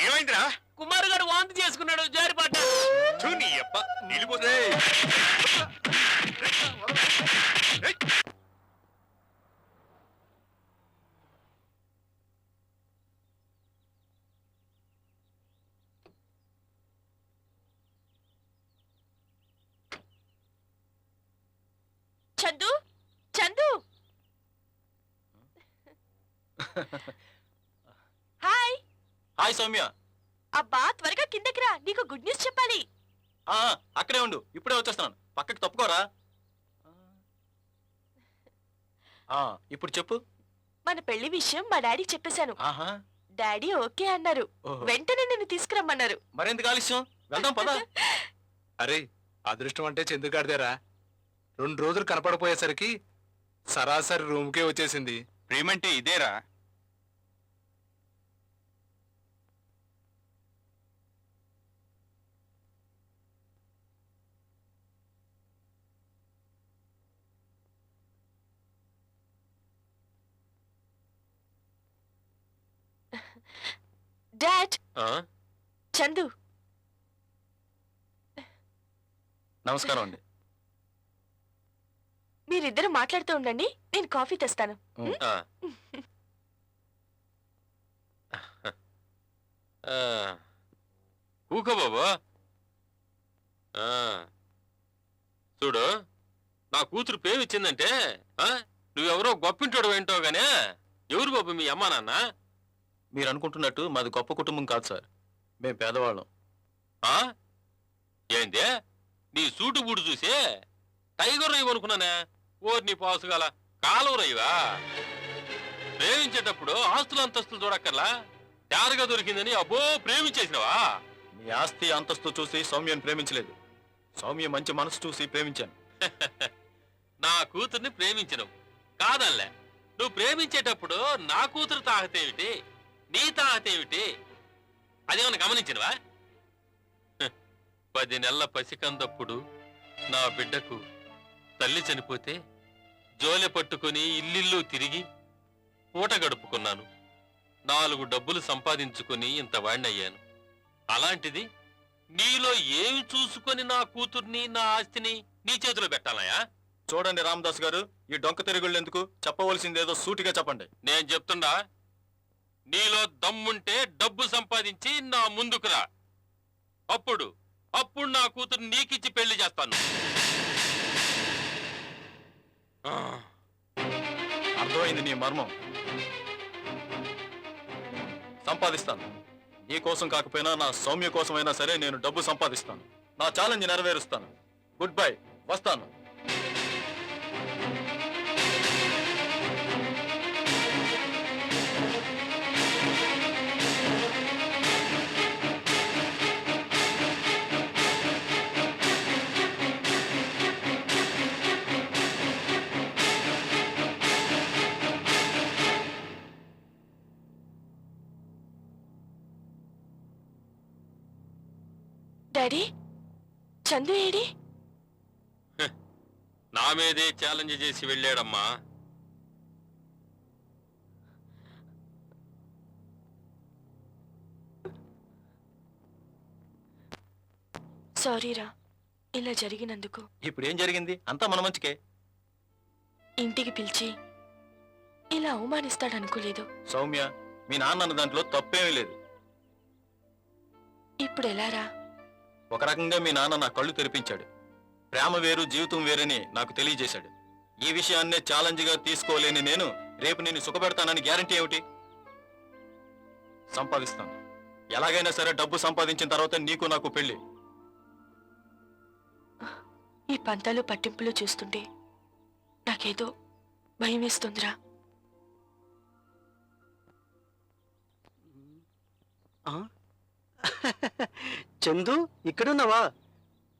ఏమైందిరా? కుమారు గారు వాంతి చేసుకున్నాడు, జారిపడ్డా. నీ అబ్బ నిలిపోతే చందు చందు హాయ్ హాయ్ సౌమ్య. అబ్బా త్వరగా కిందకి రా, నీకు గుడ్ న్యూస్ చెప్పాలి. అక్కడే ఉండు, ఇప్పుడే వచ్చేస్తున్నాను. పక్కకి తప్పుకోరా. ఇప్పుడు చెప్పు. మన పెళ్లి విషయం మా డాడీకి చెప్పేశాను. డాడీ ఓకే అన్నారు. వెంటనే నిన్ను తీసుకురమ్మన్నారు. మరెందుకు ఆలస్యం, వెళ్దాం పద. అరే అదృష్టం అంటే చందుగాడిదేరా. 2 రోజులు కనపడపోయేసరికి సరాసరి రూమ్కే వచ్చేసింది. ప్రేమంటే ఇదేరా. డాడ్ చందు. నమస్కారం అండి. మీరిద్దరు మాట్లాడుతూ ఉండండి, నేను కాఫీ తెస్తాను. కూకో బాబు. చూడు, నా కూతురు ప్రేమిచ్చిందంటే నువ్వెవరో గొప్పింటాడు ఏంటో గానే. ఎవరు బాబు మీ అమ్మా నాన్న? మీరు అనుకుంటున్నట్టు మాది గొప్ప కుటుంబం కాదు సార్, మేము పేదవాళ్ళం. ఏందే నీ సూటు బూడు చూసి టైగర్ రయ్య అనుకున్నానే. ఓర్ నీ పాసుగాల కాలువ రయ్యవా. ప్రేమించేటప్పుడు ఆస్తులు అంతస్తులు చూడక్కర్లా, తేరగా దొరికిందని అబ్బో ప్రేమించేసినవా? మీ ఆస్తి అంతస్తు చూసి సౌమ్యని ప్రేమించలేదు, సౌమ్య మంచి మనసు చూసి ప్రేమించాను. నా కూతుర్ని ప్రేమించను కాదల్లే. నువ్వు ప్రేమించేటప్పుడు నా కూతురు తాహతేమిటి, నీ తాహతేమిటి, అదేమన్నా గమనించినవా? 10 నెలల పసికందప్పుడు నా బిడ్డకు తల్లి చనిపోతే జోలె పట్టుకుని ఇల్లిల్లు తిరిగి పూట గడుపుకున్నాను. 4 డబ్బులు సంపాదించుకుని ఇంత వాడినయ్యాను. అలాంటిది నీలో ఏమి చూసుకొని నా కూతుర్ని నా ఆస్తిని నీ చేతిలో పెట్టాలయా? చూడండి రామదాస్ గారు, ఈ డొంక తిరుగుళ్ళు ఎందుకు, చెప్పవలసిందేదో సూటిగా చెప్పండి. నేను చెప్తుండా, నీలో దమ్ముంటే డబ్బు సంపాదించి నా ముందుకురా. అప్పుడు నా కూతురు నీకిచ్చి పెళ్లి చేస్తాను. అర్థమైంది నీ మర్మం. సంపాదిస్తాను. నీ కోసం కాకపోయినా నా సౌమ్య కోసమైనా సరే నేను డబ్బు సంపాదిస్తాను. నా ఛాలెంజ్ నెరవేరుస్తాను. గుడ్ బై, వస్తాను. Daddy Chandu AD? నా మీదే ఛాలెంజ్ చేసి వెళ్ళాడమ్మా. సారీరా ఇలా జరిగినందుకు. ఇప్పుడు ఏం జరిగింది? అంతా మన మంచికే. ఇంటికి పిలిచి ఇలా అవమానిస్తాడనుకోలేదు. సౌమ్య, మీ నాన్న అన్న దాంట్లో తప్పేమీ లేదు. ఇప్పుడు ఎలారా? ఒక రకంగా మీ నాన్న నా కళ్ళు తెరిపించాడు. ప్రేమ వేరు జీవితం వేరని నాకు తెలియజేశాడు. ఈ విషయాన్నే ఛాలెంజ్ గా తీసుకోలేని నేను రేపు నిన్ను సుఖపెడతానని గ్యారంటీ ఏమిటి? సంపాదిస్తాను. ఎలాగైనా సరే డబ్బు సంపాదించిన తర్వాత నీకు నాకు పెళ్లి. ఈ పంతాలు పట్టింపులు చూస్తుంటే నాకేదో భయం వేస్తుందిరా. చందు, ఇక్కడున్నావా?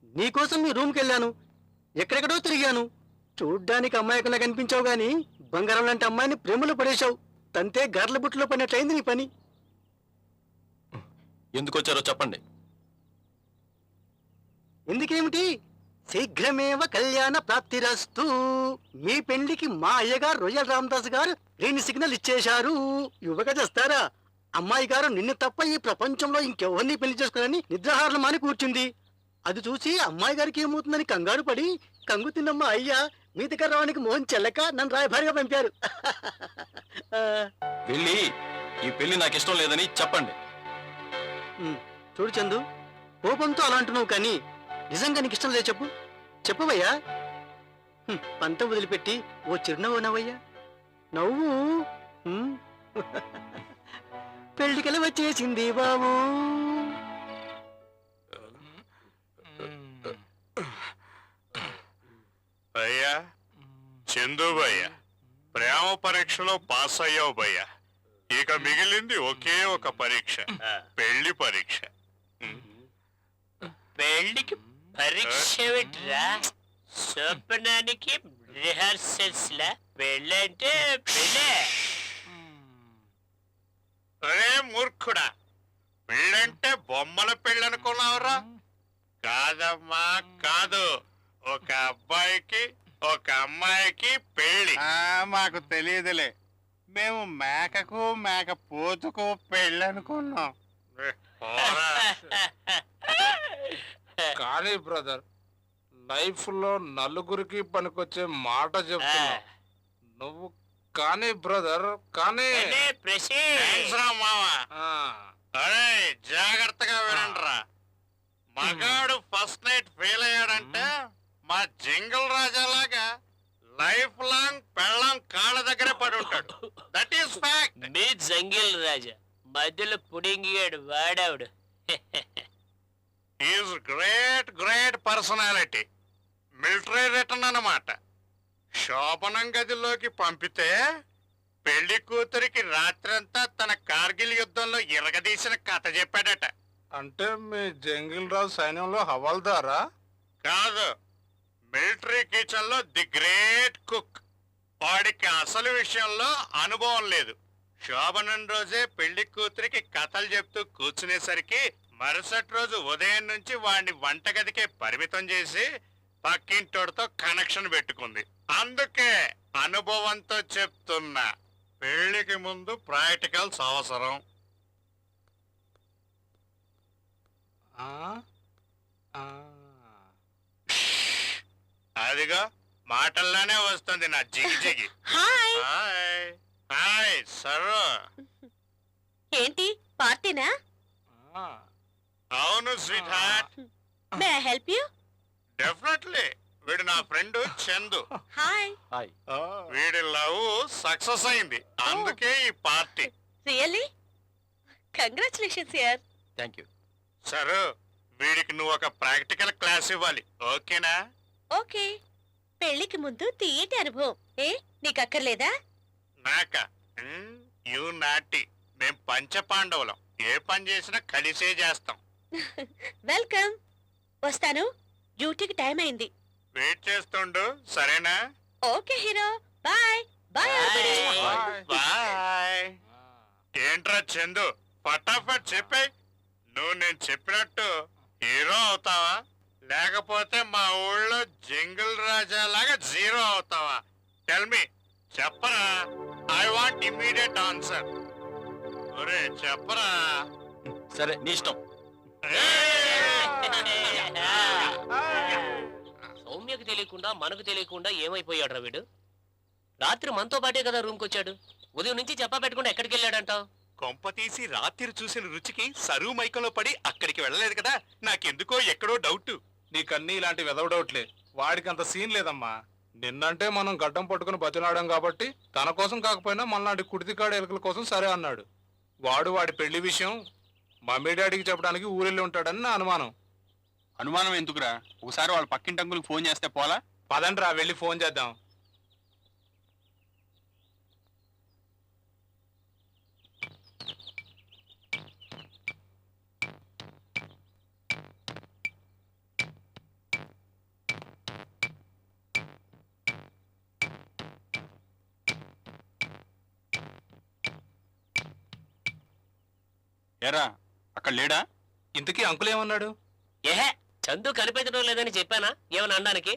నీకోసం మీ రూమ్కి వెళ్ళాను, ఎక్కడెక్కడో తిరిగాను. చూడ్డానికి అమ్మాయికులా కనిపించావు గాని బంగారం లాంటి అమ్మాయిని ప్రేమలో పడేశావు. తంతే గార్ల బుట్టులో పడినట్లయింది నీ పని. ఎందుకు వచ్చారో చెప్పండి. ఎందుకేమిటి? శీఘ్రమేవ కళ్యాణ ప్రాప్తిరస్తు. మీ పెళ్లికి మా అయ్యగారు రొయ్యల రామదాస్ గారు గ్రీన్ సిగ్నల్ ఇచ్చేశారు. యువగా చేస్తారా? అమ్మాయి గారు నిన్ను తప్ప ఈ ప్రపంచంలో ఇంకెవరిని పెళ్లి చేసుకోవాలని నిద్రాహారం మాని కూర్చుంది. అది చూసి అమ్మాయి గారికి ఏమవుతుందని కంగారు పడి కంగు తిన్నమ్మ అయ్యా మీ దగ్గర రావడానికి మోహన్ చెల్లక నన్ను రాయభారిగా పంపారు. వెళ్ళి ఈ పెళ్లి నాకు ఇష్టం లేదని చెప్పండి. చూడు చందు, కోపంతో అలా అంటున్నావు కానీ నిజంగా నీకు ఇష్టం లేదు చెప్పు. చెప్పవయ్యా. పంత వదిలిపెట్టి ఓ చిరునవ్వు నవ్వయ్యా, నవ్వు. పెళ్లికల వచ్చేసింది బాబు. అయ్యా చందు భయ్య, ప్రేమ పరీక్షలో పాస్ అయ్యావు భయ్య. ఇక మిగిలింది ఒకే ఒక పరీక్ష, పెళ్లి పరీక్ష. పెళ్లికి పరీక్ష పెట్టరా? స్వప్నానికి రిహార్సల్స్ లా పెళ్ళంటే పెళ్ళే. అరే మూర్ఖుడా, పెళ్ళంటే బొమ్మల పెళ్ళి అనుకున్నావురా? కాదమ్మా కాదు, ఒక అబ్బాయికి ఒక అమ్మాయికి పెళ్లి. మాకు తెలియదులే, మేము మేకకు మేక పోతుకు పెళ్ళి అనుకున్నాం. కానీ బ్రదర్, లైఫ్ లో నలుగురికి పనికొచ్చే మాట చెప్తున్నా నువ్వు. కానీ బ్రదర్, కానీ అరే జాగ్రత్తగా వినండిరా. మగాడు ఫస్ట్ నైట్ ఫెయిల్ అయ్యాడంటే మా జింగల్ రాజాలాగా లైఫ్ లాంగ్ పెళ్ళం కాళ్ళ దగ్గరే పడి ఉంటాడు. That is fact. మీ జంగిల్ రాజా మధ్యలో పుడింగియాడు వాడావుడు. Is great great personality, military return అన్నమాట. శోభనం గదిలోకి పంపితే పెళ్లి కూతురికి రాత్రంతా తన కార్గిల్ యుద్ధంలో ఇరగదీసిన కథ చెప్పాడట. అంటే మీ జంగిల్ రాజు సైన్యంలో హవాల్దారా? కాదు, మిలిటరీ కిచెన్ లో ది గ్రేట్ కుక్. వాడికి అసలు విషయంలో అనుభవం లేదు. శోభనం రోజే పెళ్లి కూతురికి కథలు చెప్తూ కూర్చునేసరికి మరుసటి రోజు ఉదయం నుంచి వాడిని వంటగదికే పరిమితం చేసి పక్కింటోడితో కనెక్షన్ పెట్టుకుంది. అందుకే అనుభవంతో చెప్తున్నా, పెళ్లికి ముందు ప్రాక్టికల్స్ అవసరం. అదిగో మాటల్లోనే వస్తుంది నా జిగి జిగి. Hi hi Saru. ఏంటి పార్టీనా? అవును sweet heart. May I help you? Definitely. వీడు నా ఫ్రెండ్ చందు. హాయ్. వీడి లవ్ సక్సెస్ అయింది, అందుకే ఈ పార్టీ. రియల్లీ? కంగ్రాచులేషన్స్ యార్. Thank you. సరు, వీడికి నువ్వు ఒక ప్రాక్టికల్ క్లాస్ ఇవ్వాలి, ఓకేనా? ఓకే. పెళ్లికి ముందు తీయటి అనుభవం ఏ నీకు అక్కర్లేదా? నాక యూ నాటి. మేం పంచ పాండవులం, ఏ పని చేసినా కలిసే చేస్తాం. వెల్కమ్. వస్తాను, డ్యూటీకి టైం అయింది. వెయిట్ చేస్తుండు, సరేనా? Okay hero, bye bye. Bye. ఏంట్రా చందు, ఫటాఫట్ చెప్పే. నువ్వు నేను చెప్పినట్టు హీరో అవుతావా, లేకపోతే మా ఊళ్ళో జంగిల్ రాజా లాగా జీరో అవుతావా? టెల్ మీ, చెప్పరా. I want immediate answer. ఒరే చెప్పరా. సరే నీ ఇష్టం. సౌమ్యకు తెలియకుండా మనకు తెలియకుండా ఏమైపోయాడు రా వీడు? రాత్రి మనతో పాటే కదా రూమ్కి వచ్చాడు. ఉదయం నుంచి చెప్పా పెట్టకుండా ఎక్కడికి వెళ్ళాడంటావు? కొంప తీసి రాత్రి చూసిన రుచికి సరువు మైకంలో పడి అక్కడికి వెళ్ళలేదు కదా. నాకెందుకో ఎక్కడో డౌట్. నీకన్నీ ఇలాంటి వెదవ డౌట్లే. వాడికి అంత సీన్ లేదమ్మా. నిన్నంటే మనం గడ్డం పట్టుకుని బతిలాడాం కాబట్టి తన కోసం కాకపోయినా మనలాంటి కుడితికాడు ఎలుకల కోసం సరే అన్నాడు. వాడి పెళ్లి విషయం మమ్మీ డాడీకి చెప్పడానికి ఊరెళ్ళి ఉంటాడని నా అనుమానం. అనుమానం ఎందుకురా, ఒకసారి వాళ్ళ పక్కింటి అంకుల్కి ఫోన్ చేస్తే పోలా? పదండ్రా వెళ్ళి ఫోన్ చేద్దాం. ఏరా అక్కడ లేడా? ఇంతకీ అంకుల్ ఏమన్నాడు? ఏహే, చందు కనిపించడం లేదని చెప్పానా ఏమని అనడానికి?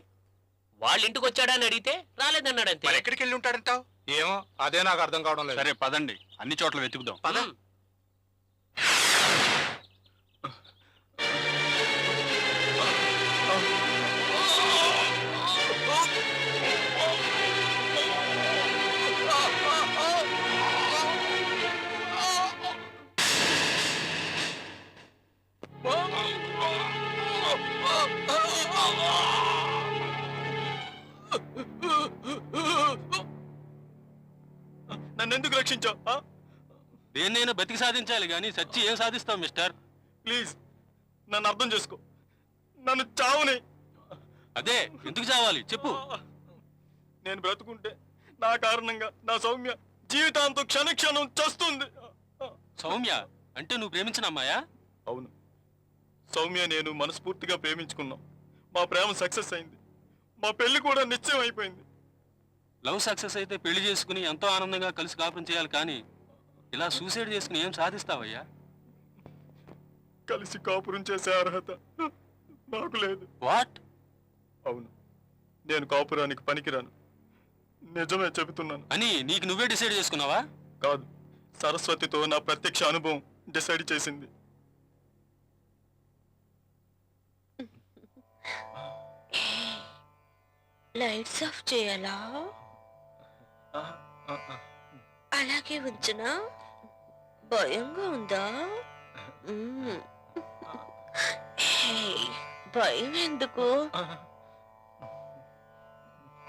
వాళ్ళ ఇంటికి వచ్చాడా అని అడిగితే రాలేదన్నాడు అంతే. మరి ఎక్కడికి వెళ్ళి ఉంటాడంటావు? ఏమో అదే నాకు అర్థం కావడం లేదు. సరే పదండి, అన్ని చోట్ల వెతుకుదాం. పద. నన్ను ఎందుకు రక్షించావు? దేన్నైనా బతికి సాధించాలి కానీ సచ్చి ఏం సాధిస్తాం మిస్టర్? ప్లీజ్ నన్ను అర్థం చేసుకో. నన్ను చావుని. అదే ఎందుకు చావాలి చెప్పు. నేను బ్రతుకుంటే నా కారణంగా నా సౌమ్య జీవితాంతం క్షణక్షణం చస్తుంది. సౌమ్య అంటే నువ్వు ప్రేమించిన అమ్మాయా? అవును, సౌమ్య నేను మనస్ఫూర్తిగా ప్రేమించుకున్నాం. మా ప్రేమ సక్సెస్ అయింది. మా పెళ్లి కూడా నిశ్చయం అయిపోయింది. లవ్ సక్సెస్ అయితే పెళ్లి చేసుకుని ఎంతో ఆనందంగా కలిసి కాపురం చేయాలి కానీ ఇలా సూసైడ్ చేసుకుని ఏం సాధిస్తావయ్యా? కలిసి కాపురం చేసే అర్హత నాకు లేదు. వాట్? అవును, నేను కాపురానికి పనికిరాను. నిజమే చెబుతున్నాను. అని నీకు నువ్వే డిసైడ్ చేసుకున్నావా? కాదు, సరస్వతితో నా ప్రత్యక్ష అనుభవం డిసైడ్ చేసింది. లైట్స్ ఆఫ్ చేయాలా? అలాగే ఉంచునా? భయంగా ఉందా? భయం ఎందుకు?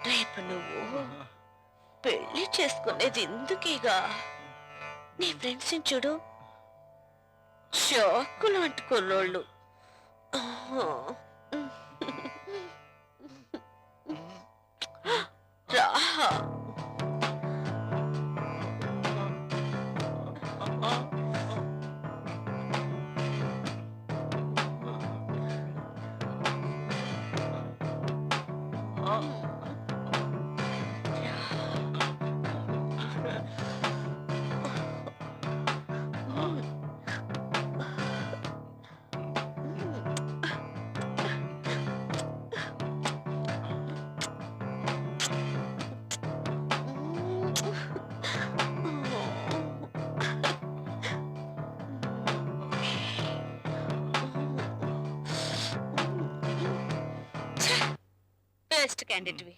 రేపు నువ్వు పెళ్లి చేసుకునేది ఎందుకేగా? నీ ఫ్రెండ్స్ చూడు, షాకులు అంటుకోళ్ళు. రా. బెస్ట్ క్యాండిడేట్వి.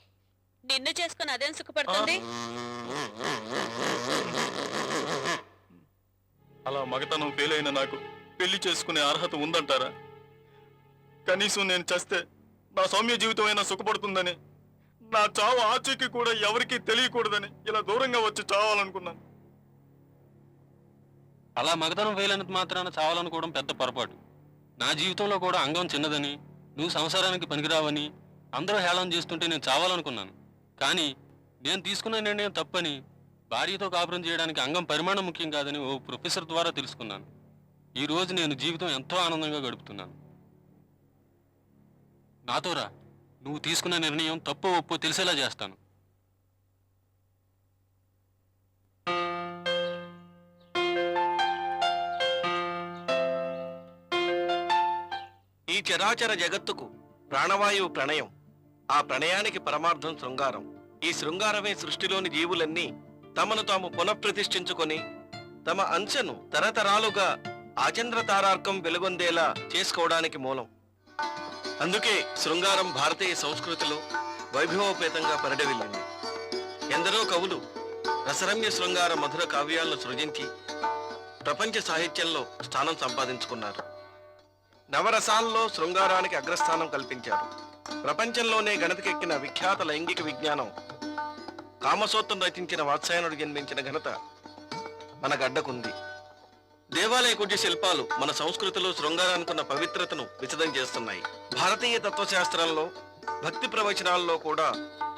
నిన్ను చేసుకుని అదేం సుఖపడుతుంది? అలా మగతనం ఫెయిల్ అయిన నాకు పెళ్లి చేసుకునే అర్హత ఉందంటారా? కనీసం నేను చస్తే నా సౌమ్య జీవితం అయినా సుఖపడుతుందని, నా చావు ఆచూకీ కూడా ఎవరికీ తెలియకూడదని ఇలా దూరంగా వచ్చి చావాలనుకున్నాను. అలా మగతనం వేయలేనంత మాత్రాన చావాలనుకోవడం పెద్ద పొరపాటు. నా జీవితంలో కూడా అంగం చిన్నదని, నువ్వు సంసారానికి పనికిరావని అందరూ హేళన చేస్తుంటే నేను చావాలనుకున్నాను. కానీ నేను తీసుకున్న నిర్ణయం తప్పని, భార్యతో కాపురం చేయడానికి అంగం పరిమాణం ముఖ్యం కాదని ఓ ప్రొఫెసర్ ద్వారా తెలుసుకున్నాను. ఈ రోజు నేను జీవితం ఎంతో ఆనందంగా గడుపుతున్నాను. నాతో రా, నువ్వు తీసుకున్న నిర్ణయం తప్పో ఒప్పో తెలిసేలా చేస్తాను. ఈ చరాచర జగత్తుకు ప్రాణవాయువు ప్రణయం. ఆ ప్రణయానికి పరమార్థం శృంగారం. ఈ శృంగారమే సృష్టిలోని జీవులన్నీ తమను తాము పునఃప్రతిష్ఠించుకొని తమ అంశను తరతరాలుగా ఆచంద్ర తారార్కం వెలుగొందేలా చేసుకోవడానికి మూలం. అందుకే శృంగారం భారతీయ సంస్కృతిలో వైభవోపేతంగా పరిడవిల్లింది. ఎందరో కవులు రసరమ్య శృంగార మధుర కావ్యాలను సృజించి ప్రపంచ సాహిత్యంలో స్థానం సంపాదించుకున్నారు. నవరసాల్లో శృంగారానికి అగ్రస్థానం కల్పించారు. ప్రపంచంలోనే గణతికెక్కిన విఖ్యాత లైంగిక విజ్ఞానం కామసూత్రం రచించిన వాత్సాయనుడు జన్మించిన ఘనత మన గడ్డకుంది. దేవాలయ కుడ్య శిల్పాలు మన సంస్కృతిలో శృంగారానికున్న పవిత్రతను విశదం చేస్తున్నాయి. భారతీయ తత్వశాస్త్రంలో భక్తి ప్రవచనాల్లో కూడా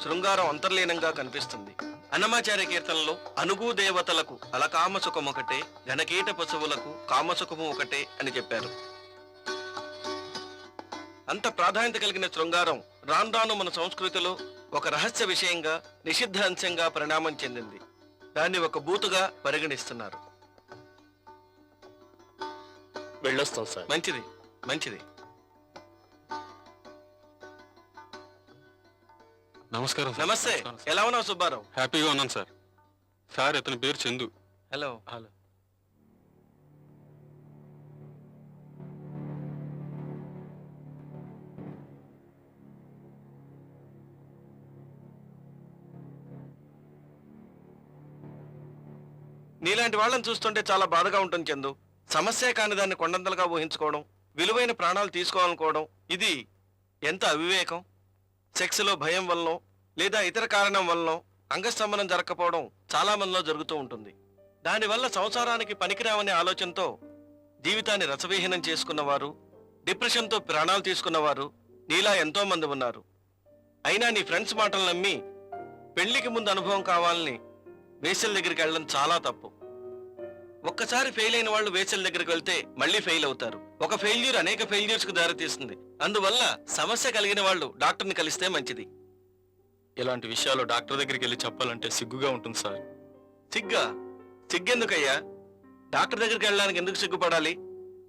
శృంగారం అంతర్లీనంగా కనిపిస్తుంది. అన్నమాచార్య కీర్తనలో అనుగు దేవతలకు అలకామసుఖం ఒకటే, ఘనకీట పశువులకు కామసుఖము ఒకటే అని చెప్పారు. అంత ప్రాధాన్యత కలిగిన శృంగారం రాను రాను మన సంస్కృతిలో ఒక రహస్య విషయంగా, నిషిద్ధ అంశంగా పరిణామం చెందింది. దాన్ని ఒక బూతుగా పరిగణిస్తున్నారు. వెళ్ళొస్తాం సార్. మంచిది మంచిది. నమస్కారం సార్. నమస్తే. ఎలా ఉన్నావు సుబ్బారావు? హ్యాపీగా ఉన్నాను సార్. సార్ ఇతని పేరు చందు. హలో. హలో. నీలాంటి వాళ్ళని చూస్తుంటే చాలా బాధగా ఉంటుంది చందు. సమస్య కాని దాన్ని కొండంతలుగా ఊహించుకోవడం, విలువైన ప్రాణాలు తీసుకోవాలనుకోవడం, ఇది ఎంత అవివేకం. సెక్స్లో భయం వల్లనో లేదా ఇతర కారణం వల్లనో అంగస్తంభనం జరగకపోవడం చాలా మందిలో జరుగుతూ ఉంటుంది. దానివల్ల సంసారానికి పనికిరావనే ఆలోచనతో జీవితాన్ని రసవిహీనం చేసుకున్నవారు, డిప్రెషన్తో ప్రాణాలు తీసుకున్నవారు నీలా ఎంతో మంది ఉన్నారు. అయినా నీ ఫ్రెండ్స్ మాటలు నమ్మి పెళ్లికి ముందు అనుభవం కావాలని వేసల దగ్గరికి వెళ్ళడం చాలా తప్పు. ఒక్కసారి ఫెయిల్ అయిన వాళ్ళు వేసల దగ్గరికి వెళ్తే మళ్ళీ ఫెయిల్ అవుతారు. ఒక ఫెయిల్యూర్ అనేక ఫెయిల్యూర్స్ కు దారితీస్తుంది. అందువల్ల సమస్య కలిగిన వాళ్ళు డాక్టర్ని కలిస్తే మంచిది. ఇలాంటి విషయాలు డాక్టర్ దగ్గరికి వెళ్ళి చెప్పాలంటే సిగ్గుగా ఉంటుంది సార్. సిగ్గెందుకయ్యా? డాక్టర్ దగ్గరికి వెళ్ళడానికి ఎందుకు సిగ్గుపడాలి?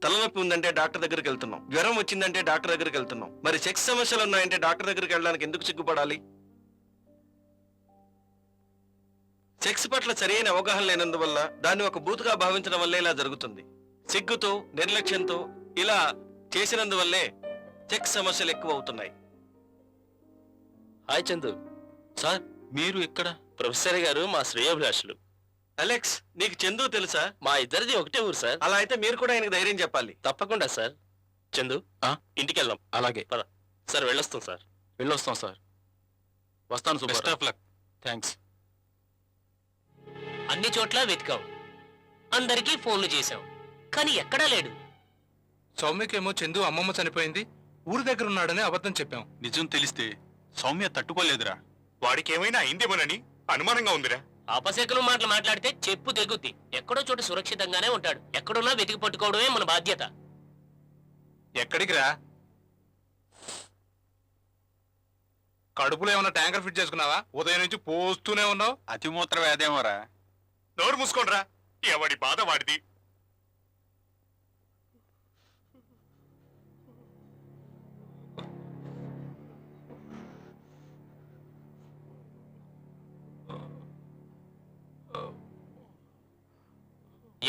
తలనొప్పి ఉందంటే డాక్టర్ దగ్గరికి వెళ్తున్నాం, జ్వరం వచ్చిందంటే డాక్టర్ దగ్గరికి వెళ్తున్నాం. మరి సెక్స్ సమస్యలు ఉన్నాయంటే డాక్టర్ దగ్గరికి వెళ్ళడానికి ఎందుకు సిగ్గుపడాలి? సెక్స్ పట్ల సరైన అవగాహన లేనందువల్ల దాన్ని ఒక బూతుగా భావించడం వల్లే ఇలా జరుగుతుంది. సిగ్గుతో, నిర్లక్ష్యంతో ఇలా చేసినందువల్లే సెక్స్ సమస్యలు ఎక్కువ అవుతున్నాయి. హాయ్ చందు. సార్ మీరు ఇక్కడ? ప్రొఫెసర్ గారు మా శ్రేయోభిలాషులు. అలెక్స్, నీకు చందు తెలుసా? మా ఇద్దరిది ఒకటే ఊరు సార్. అలా అయితే మీరు కూడా ఆయనకు ధైర్యం చెప్పాలి. తప్పకుండా సార్. చందు, ఇంటికి వెళ్దాం. అలాగే సార్, వెళ్ళొస్తాం సార్. వెళ్ళొస్తాం సార్. వస్తాను best Subbarao. Of luck. Thanks. అన్ని చోట్ల వెతికాం, అందరికీ ఫోన్లు చేశాం, కానీ ఎక్కడా లేడు. సౌమ్యకేమో చందు అమ్మమ్మ చనిపోయింది, ఊరి దగ్గర ఉన్నాడని అబద్ధం చెప్పాం. నిజం తెలిస్తే సౌమ్య తట్టుకోలేదురా. వాడికి ఏమైనా అయిందేమోనని అనుమానంగా ఉందిరా. ఆపశకులు మాటలు మాట్లాడితే చెప్పు తెగుద్ది. ఎక్కడో చోట సురక్షితంగానే ఉంటాడు. ఎక్కడున్నా వెతికి పట్టుకోవడమే మన బాధ్యత. ఎక్కడికి రా? కడుపులో ఏమన్నా ట్యాంకర్ ఫిట్ చేసుకున్నావా? ఉదయం నుంచి పోస్తూనే ఉన్నావు. అతిమూత్ర వ్యాధేమోరా. నోరు మూసుకోండిరా, ఎవడి బాధ వాడిది.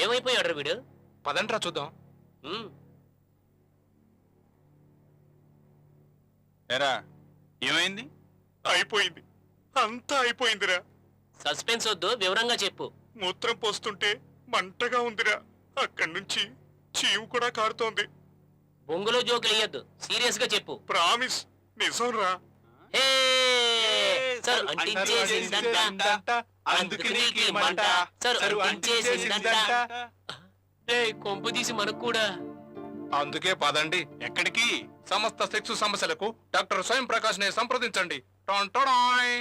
ఏమైపోయాడు వీడు? పదంట్రా చూద్దాం. ఎరా ఏమైంది? అయిపోయింది, అంతా అయిపోయిందిరా. సస్పెన్స్ వద్దు, వివరంగా చెప్పు. మూత్రం పోస్తుంటే మంటగా ఉందిరా. అక్కడి నుంచి చీవు కూడా కారుతోంది. బొంగులో జోకులు వేయద్దు, సీరియస్ గా చెప్పు. ప్రామిస్, నిజం రా. హే! సరు అంటించేసిందంట, అందుకు నీకీ మంట. సరు అంటించేసిందంట. ఏయ్, కొంపు తీసి మనకు కూడా. అందుకే పదండి. ఎక్కడికి? సమస్త సెక్స్ సమస్యలకు డాక్టర్ స్వయం ప్రకాష్ ని సంప్రదించండి. టాన్ టాడాయ్.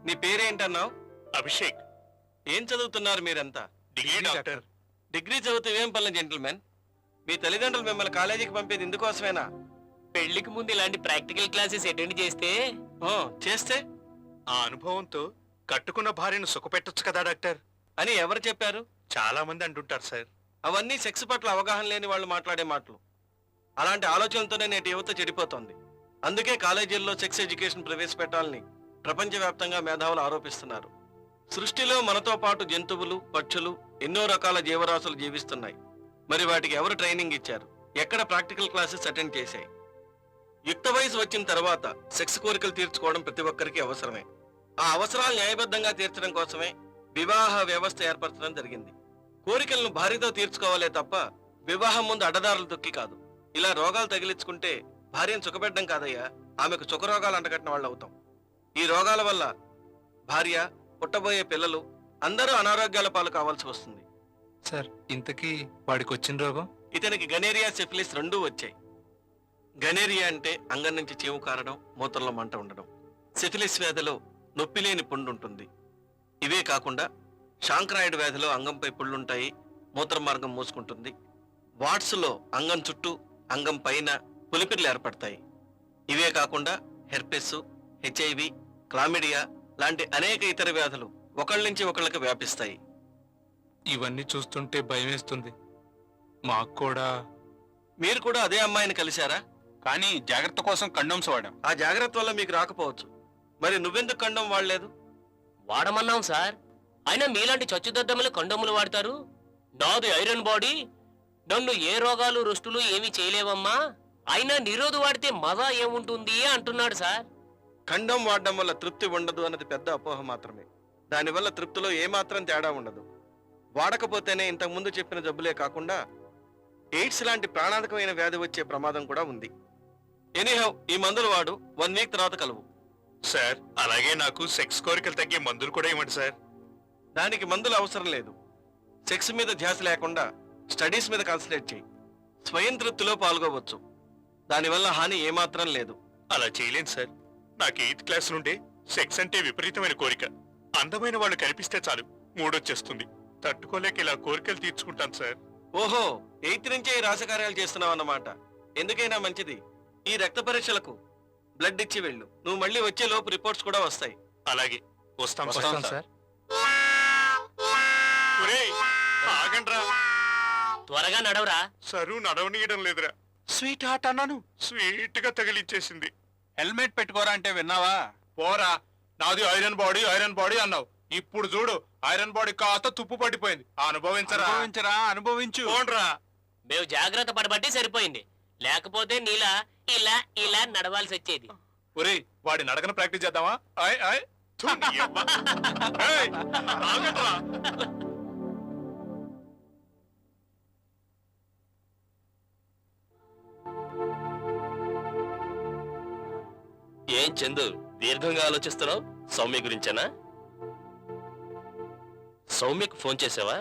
నీ పేరేంటన్నావు? అభిషేక్. ఏం చదువుతున్నారు మీరంతా? Degree doctor. డిగ్రీ చదివితే ఏం పనులు జెంటిల్మెన్? మీ తల్లిదండ్రులు మిమ్మల్ని కాలేజీకి పంపేది ఇందుకోసమేనా? పెళ్లికి ముందు ఇలాంటి ప్రాక్టికల్ క్లాసెస్ అటెండ్ చేస్తే చేస్తే ఆ అనుభవంతో కట్టుకున్న భార్యను సుఖపెట్టొచ్చు కదా డాక్టర్ అని ఎవరు చెప్పారు? చాలా మంది అంటుంటారు సార్. అవన్నీ సెక్స్ పట్ల అవగాహన లేని వాళ్ళు మాట్లాడే మాటలు. అలాంటి ఆలోచనలతోనే నేటి యువత చెడిపోతోంది. అందుకే కాలేజీల్లో సెక్స్ ఎడ్యుకేషన్ ప్రవేశపెట్టాలని ప్రపంచవ్యాప్తంగా మేధావులు ఆరోపిస్తున్నారు. సృష్టిలో మనతో పాటు జంతువులు, పక్షులు, ఎన్నో రకాల జీవరాశులు జీవిస్తున్నాయి. మరి వాటికి ఎవరు ట్రైనింగ్ ఇచ్చారు? ఎక్కడ ప్రాక్టికల్ క్లాసెస్ అటెండ్ చేశాయి? యుక్త వయసు వచ్చిన తర్వాత సెక్స్ కోరికలు తీర్చుకోవడం ప్రతి ఒక్కరికి అవసరమే. ఆ అవసరాలు న్యాయబద్ధంగా తీర్చడం కోసమే వివాహ వ్యవస్థ ఏర్పరచడం జరిగింది. కోరికలను భార్యతో తీర్చుకోవాలే తప్ప వివాహం ముందు అడ్డదారులు తొక్కి కాదు. ఇలా రోగాలు తగిలించుకుంటే భార్యను సుఖపెట్టడం కాదయ్యా, ఆమెకు సుఖరోగాలు అంటగట్టిన వాళ్ళు అవుతాం. ఈ రోగాల వల్ల భార్య, పుట్టబోయే పిల్లలు అందరూ అనారోగ్యాల పాలు కావాల్సి వస్తుంది. సార్, ఇంతకీ వాడికి వచ్చిన రోగం? ఇతనికి గనేరియా, సిఫిలిస్ రెండూ వచ్చాయి. గనేరియా అంటే అంగం నుంచి చీము కారడం, మూత్రంలో మంట ఉండడం. సిఫిలిస్ వ్యాధిలో నొప్పి లేని పుండు ఉంటుంది. ఇవే కాకుండా షాంక్రాయిడ్ వ్యాధిలో అంగంపై పుళ్ళుంటాయి, మూత్ర మార్గం మూసుకుంటుంది. వాట్స్లో అంగం చుట్టూ, అంగం పైన పులిపిర్లు ఏర్పడతాయి. ఇవే కాకుండా హెర్పెస్, హెచ్ఐవి, క్లామిడియా లాంటి అనేక ఇతర వ్యాధులు ఒకళ్ళ నుంచి ఒకళ్ళకి వ్యాపిస్తాయి. ఇవన్నీ చూస్తుంటే భయమేస్తుంది. మాకు కూడా. మీరు కూడా అదే అమ్మాయిని కలిశారా? కానీ జాగ్రత్త కోసం కండోమ్స్ వాడాం. ఆ జాగ్రత్త వల్ల మీకు రాకపోవచ్చు. మరి నువ్వెందుకు కండోమ్ వాడలేదు? వాడమన్నాం సార్. అయినా మీలాంటి చచ్చుదద్దములు కండోములు వాడతారు. నాది ఐరన్ బాడీ, నన్ను ఏ రోగాలు, రుష్టులు ఏమీ చేయలేవమ్మా. అయినా నిరోధు వాడితే మజా ఏముంటుంది అంటున్నాడు సార్. ఖండం వాడడం వల్ల తృప్తి ఉండదు అన్నది పెద్ద అపోహ మాత్రమే. దానివల్ల తృప్తిలో ఏమాత్రం తేడా ఉండదు. వాడకపోతేనే ఇంతకుముందు చెప్పిన జబ్బులే కాకుండా ఎయిడ్స్ లాంటి ప్రాణాంతకమైన వ్యాధి వచ్చే ప్రమాదం కూడా ఉంది. ఎనీహౌ, ఈ మందులు వాడు 1 వీక్ తర్వాత కలువు. సార్, అలాగే నాకు సెక్స్ కోరికలు తగ్గే మందులు కూడా ఇవ్వండి సార్. దానికి మందులు అవసరం లేదు. సెక్స్ మీద ధ్యాస లేకుండా స్టడీస్ మీద కాన్సన్ట్రేట్ చేయి. స్వయం తృప్తిలో పాల్గొవచ్చు. దానివల్ల హాని ఏమాత్రం లేదు. అలా చేయలేను సార్. నాకు 8th క్లాస్ నుండే సెక్స్ అంటే విపరీతమైన కోరిక. అందమైన వాళ్ళు కనిపిస్తే చాలు మూడొచ్చేస్తుంది. తట్టుకోలేక ఇలా కోరికలు తీర్చుకుంటాను సార్. ఓహో, 8th నుంచే ఈ రాసకార్యాలు చేస్తున్నావు అన్నమాట. ఎందుకైనా మంచిది, ఈ రక్త పరీక్షలకు బ్లడ్ ఇచ్చి వెళ్ళు. నువ్వు మళ్ళీ వచ్చే లోపు రిపోర్ట్స్ కూడా వస్తాయి. అలాగే వస్తాం సార్. ఆగండ్రా, త్వరగా నడవరా. సరు నడవనీయడం లేదురా. స్వీట్ హార్ట్ అన్నాను, స్వీట్ గా తగిలిచ్చేసింది. హెల్మెట్ పెట్టుకోరా అంటే విన్నావా? పోరా, నాది ఐరన్ బాడీ అన్నావు. ఇప్పుడు చూడు, ఐరన్ బాడీ కాస్త తుప్పు పడిపోయింది. అనుభవించు. పోండ్రా. మేము జాగ్రత్త పడబట్టి సరిపోయింది. లేకపోతే నీలా ఇలా ఇలా నడవాల్సి వచ్చేది. ఒరేయ్, వాడి నడకన ప్రాక్టీస్ చేద్దామా? ఆయ్ ఆయ్. థు, నీ అబ్బా. ఏయ్, ఆగండ్రా. ఏం చందు, దీర్ఘంగా ఆలోచిస్తున్నావు? సౌమ్య గురించేనా? సౌమ్యకు ఫోన్ చేసావా?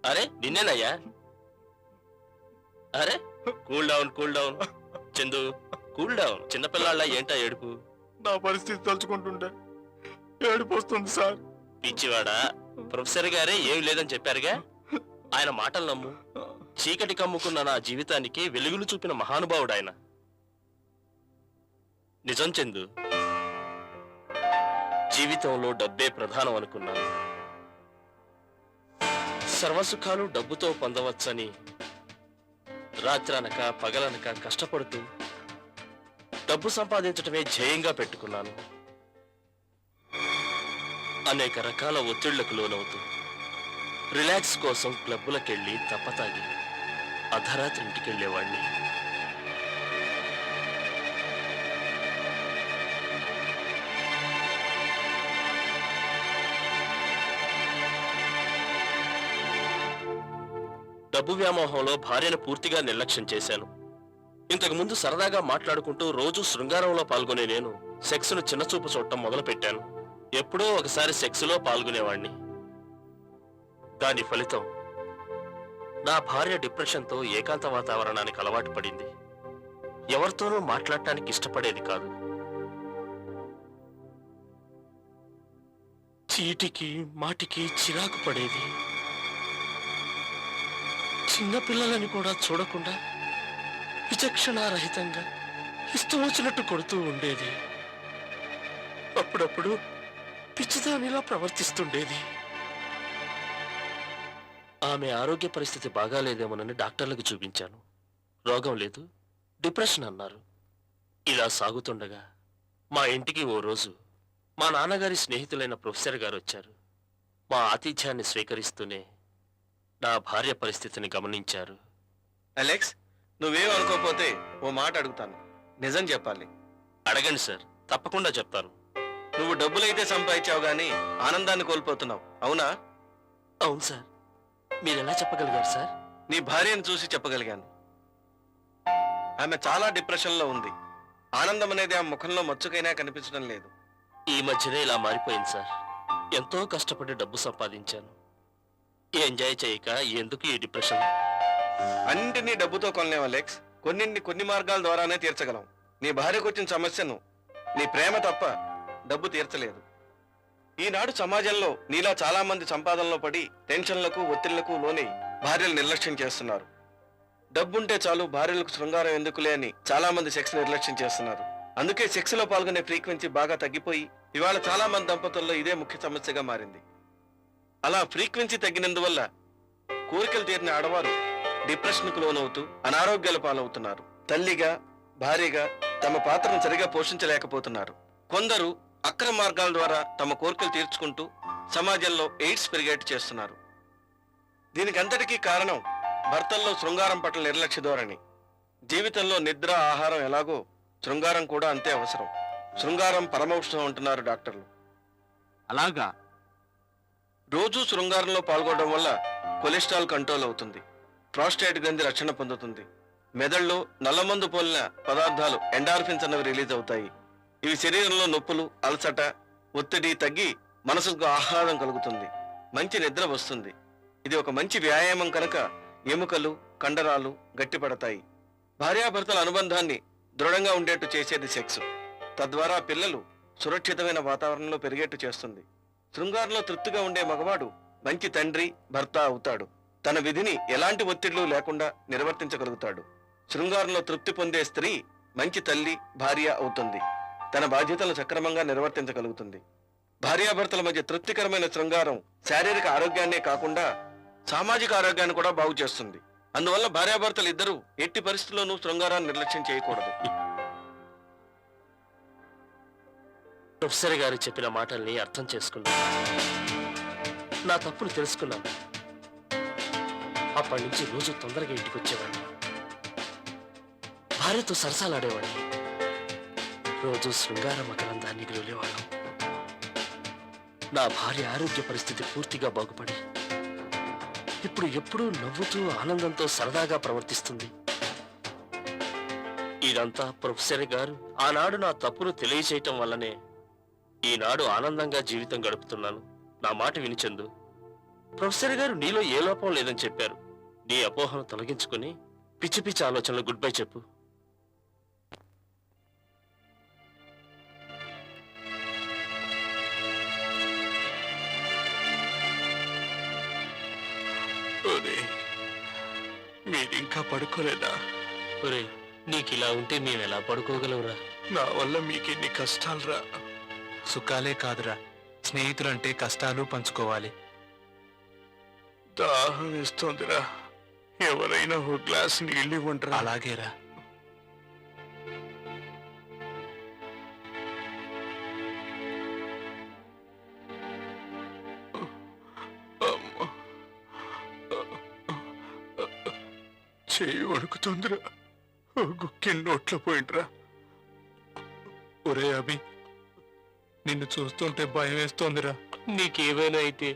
అరే నిన్నేనయ్యా. అరే cool down Chandu, cool down. చిన్నపిల్లాళ్ళ ఏంటా ఏడుపు? నా పరిస్థితి తలుచుకుంటుంటే ఏడుపు వస్తుంది సార్. పిచ్చివాడా, ప్రొఫెసర్ గారే ఏమి లేదని చెప్పారుగా. ఆయన మాటలు నమ్ము. చీకటి కమ్ముకున్న నా జీవితానికి వెలుగులు చూపిన మహానుభావుడు ఆయన. నిజం చందు, జీవితంలో డబ్బే ప్రధానం అనుకున్నాను. సర్వసుఖాలు డబ్బుతో పొందవచ్చని రాత్రనక పగలనక కష్టపడుతూ డబ్బు సంపాదించటమే ధ్యేయంగా పెట్టుకున్నాను. అనేక రకాల ఒత్తిళ్లకు లోనవుతూ రిలాక్స్ కోసం క్లబ్బులకెళ్ళి తప్పతాగి అర్ధరాత్రి ఇంటికెళ్లేవాణ్ణి. డబ్బు వ్యామోహంలో భార్యను పూర్తిగా నిర్లక్ష్యం చేశాను. ఇంతకు ముందు సరదాగా మాట్లాడుకుంటూ రోజు శృంగారంలో పాల్గొనే నేను సెక్స్ను చిన్నచూపు చూడటం మొదలుపెట్టాను. ఎప్పుడో ఒకసారి సెక్స్లో పాల్గొనేవాణ్ణి. దాని ఫలితం నా భార్య డిప్రెషన్తో ఏకాంత వాతావరణానికి అలవాటు పడింది. ఎవరితోనూ మాట్లాడటానికి ఇష్టపడేది కాదు. చీటికి మాటికి చిరాకు పడేది. చిన్నపిల్లలని కూడా చూడకుండా విచక్షణారహితంగా ఇష్టం వచ్చినట్టు కొడుతూ ఉండేది. అప్పుడప్పుడు పిచ్చిదానిలా ప్రవర్తిస్తుండేది. ఆమె ఆరోగ్య పరిస్థితి బాగాలేదేమోనని డాక్టర్లకు చూపించాను. రోగం లేదు, డిప్రెషన్ అన్నారు. ఇలా సాగుతుండగా మా ఇంటికి ఓ రోజు మా నాన్నగారి స్నేహితులైన ప్రొఫెసర్ గారు వచ్చారు. మా ఆతిథ్యాన్ని స్వీకరిస్తూనే నా భార్య పరిస్థితిని గమనించారు. అలెక్స్, నువ్వేం అనుకోకపోతే ఓ మాట అడుగుతాను. నిజం చెప్పాలి. అడగండి సార్, తప్పకుండా చెప్తాను. నువ్వు డబ్బులైతే సంపాదించావు గానీ ఆనందాన్ని కోల్పోతున్నావు, అవునా? అవును సార్. మీరెలా చెప్పగలిగారు సార్? నీ భార్యను చూసి చెప్పగలిగాను. ఆమె చాలా డిప్రెషన్లో ఉంది. ఆనందం అనేది ఆ ముఖంలో మచ్చుకైనా కనిపించడం లేదు. ఈ మధ్యనే ఇలా మారిపోయింది సార్. ఎంతో కష్టపడి డబ్బు సంపాదించాను. ఎంజాయ్ చేయక ఎందుకు ఈ డిప్రెషన్? అన్నింటినీ డబ్బుతో కొనలేం అలెక్స్. కొన్ని మార్గాల ద్వారానే తీర్చగలం. నీ భార్యకు వచ్చిన సమస్యను నీ ప్రేమ తప్ప డబ్బు తీర్చలేదు. ఈనాడు సమాజంలో నీలా చాలా మంది సంపాదనలో పడి టెన్షన్లకు ఒత్తిళ్లకు లోనై భార్యలు నిర్లక్ష్యం చేస్తున్నారు. డబ్బుంటే చాలు, భార్యలకు శృంగారం ఎందుకులే అని చాలా మంది సెక్స్ నిర్లక్ష్యం చేస్తున్నారు. అందుకే సెక్స్ లో పాల్గొనే ఫ్రీక్వెన్సీ బాగా తగ్గిపోయి ఇవాళ చాలా మంది దంపతుల్లో ఇదే ముఖ్య సమస్యగా మారింది. అలా ఫ్రీక్వెన్సీ తగ్గినందువల్ల కోరికలు తీరిన ఆడవారు డిప్రెషన్కు లోనవుతూ అనారోగ్యాల పాలవుతున్నారు. తల్లిగా, భార్యగా తమ పాత్రను సరిగా పోషించలేకపోతున్నారు. కొందరు అక్రమ మార్గాల ద్వారా తమ కోరికలు తీర్చుకుంటూ సమాజంలో ఎయిడ్స్ పెరిగేట్టు చేస్తున్నారు. దీనికంతటికీ కారణం భర్తల్లో శృంగారం పట్ల నిర్లక్ష్య ధోరణి. జీవితంలో నిద్ర, ఆహారం ఎలాగో శృంగారం కూడా అంతే అవసరం. శృంగారం పరమౌషధం అంటున్నారు డాక్టర్లు. అలాగా? రోజు శృంగారంలో పాల్గొనడం వల్ల కొలెస్ట్రాల్ కంట్రోల్ అవుతుంది, ప్రాస్టేట్ గ్రంథి రక్షణ పొందుతుంది, మెదడులో నల్లమందు పోలిన పదార్థాలు ఎండార్ఫిన్స్ అన్నవి రిలీజ్ అవుతాయి. ఇవి శరీరంలో నొప్పులు, అలసట, ఒత్తిడి తగ్గి మనసుకు ఆహ్లాదం కలుగుతుంది, మంచి నిద్ర వస్తుంది. ఇది ఒక మంచి వ్యాయామం కనుక ఎముకలు, కండరాలు గట్టిపడతాయి. భార్యాభర్తల అనుబంధాన్ని దృఢంగా ఉండేట్టు చేసేది సెక్స్. తద్వారా పిల్లలు సురక్షితమైన వాతావరణంలో పెరిగేట్టు చేస్తుంది. శృంగారంలో తృప్తిగా ఉండే మగవాడు మంచి తండ్రి, భర్త అవుతాడు. తన విధిని ఎలాంటి ఒత్తిళ్లు లేకుండా నిర్వర్తించగలుగుతాడు. శృంగారంలో తృప్తి పొందే స్త్రీ మంచి తల్లి, భార్య అవుతుంది. తన బాధ్యతలను సక్రమంగా నిర్వర్తించగలుగుతుంది. భార్యాభర్తల మధ్య తృప్తికరమైన శృంగారం శారీరక ఆరోగ్యాన్నే కాకుండా సామాజిక ఆరోగ్యాన్ని కూడా బాగు చేస్తుంది. అందువల్ల భార్యాభర్తలు ఇద్దరూ ఎట్టి పరిస్థితుల్లోనూ శృంగారాన్ని నిర్లక్ష్యం చేయకూడదు. ప్రొఫెసర్ గారు చెప్పిన మాటల్ని అర్థం చేసుకున్నాను. నా తప్పులు తెలుసుకున్నాను. అప్పటి నుంచి రోజు తొందరగా ఇంటికి వచ్చేవాడిని. భార్యతో సరసాలాడేవాడిని. రోజు శృంగార మకరందాన్ని గ్రోలేవాళ్ళం. నా భార్య ఆరోగ్య పరిస్థితి పూర్తిగా బాగుపడి ఇప్పుడు ఎప్పుడూ నవ్వుతూ ఆనందంతో సరదాగా ప్రవర్తిస్తుంది. ఇదంతా ప్రొఫెసర్ గారు ఆనాడు నా తప్పును తెలియచేయటం వల్లనే ఈనాడు ఆనందంగా జీవితం గడుపుతున్నాను. నా మాట వినిచెందు. ప్రొఫెసర్ గారు నీలో ఏ లోపం లేదని చెప్పారు. నీ అపోహను తొలగించుకుని పిచ్చి పిచ్చి ఆలోచనలు గుడ్ బై చెప్పు. మీరింకా పడుకోలేదా? ఒరే, నీకిలా ఉంటే మేమెలా పడుకోగలవురా? నా వల్ల మీకెన్ని కష్టాలురా. సుఖాలే కాదురా, స్నేహితులంటే కష్టాలు పంచుకోవాలి. దాహం వేస్తోందిరా, ఎవరైనా ఓ గ్లాస్ నీళ్ళు ఇవ్వండిరా. అలాగేరా. చెయ్యి వణుకుతోందిరా, ఓ గుక్కెన్ నోట్లో పోయిండ్రా. ఒరే అభి, నిన్ను చూస్తుంటే భయం వేస్తోందిరా. నీకేమైనా అయితే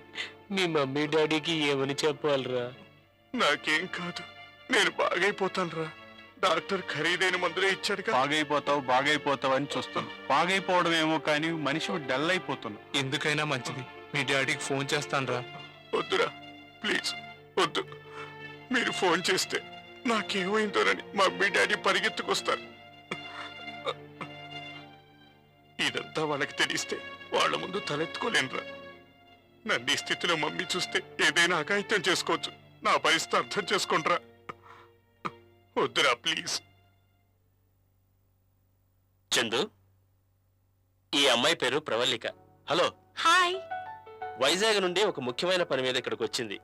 మీ మమ్మీ డాడీకి ఏమని చెప్పాలరా? నాకేం కాదు, నేను బాగైపోతానురా. డాక్టర్ ఖరీదైన మందులే ఇచ్చాడుగా. బాగైపోతావు అని చూస్తాను. బాగైపోవడం ఏమో కానీ మనిషి డల్ అయిపోతున్నావు. ఎందుకైనా మంచిది మీ డాడీకి ఫోన్ చేస్తానురా. వద్దురా, ప్లీజ్ వద్దు. మీరు ఫోన్ చేస్తే నాకేమైందోనని మా మమ్మీ డాడీ పరిగెత్తుకొస్తారు. ఇదంతా వాళ్ళకి తెలిస్తే వాళ్ళ ముందు తలెత్తుకోలేనురా. నన్ను ఈ స్థితిలో మమ్మీ చూస్తే ఏదైనా అఘాయిత్యం చేసుకోవచ్చు. నా పరిస్థితి అర్థం చేసుకుంట్రా. వద్దురా ప్లీజ్. చందు, ఈ అమ్మాయి పేరు ప్రవల్లిక. హలో. హాయ్. వైజాగ్ నుండి ఒక ముఖ్యమైన పని మీద ఇక్కడికి వచ్చింది.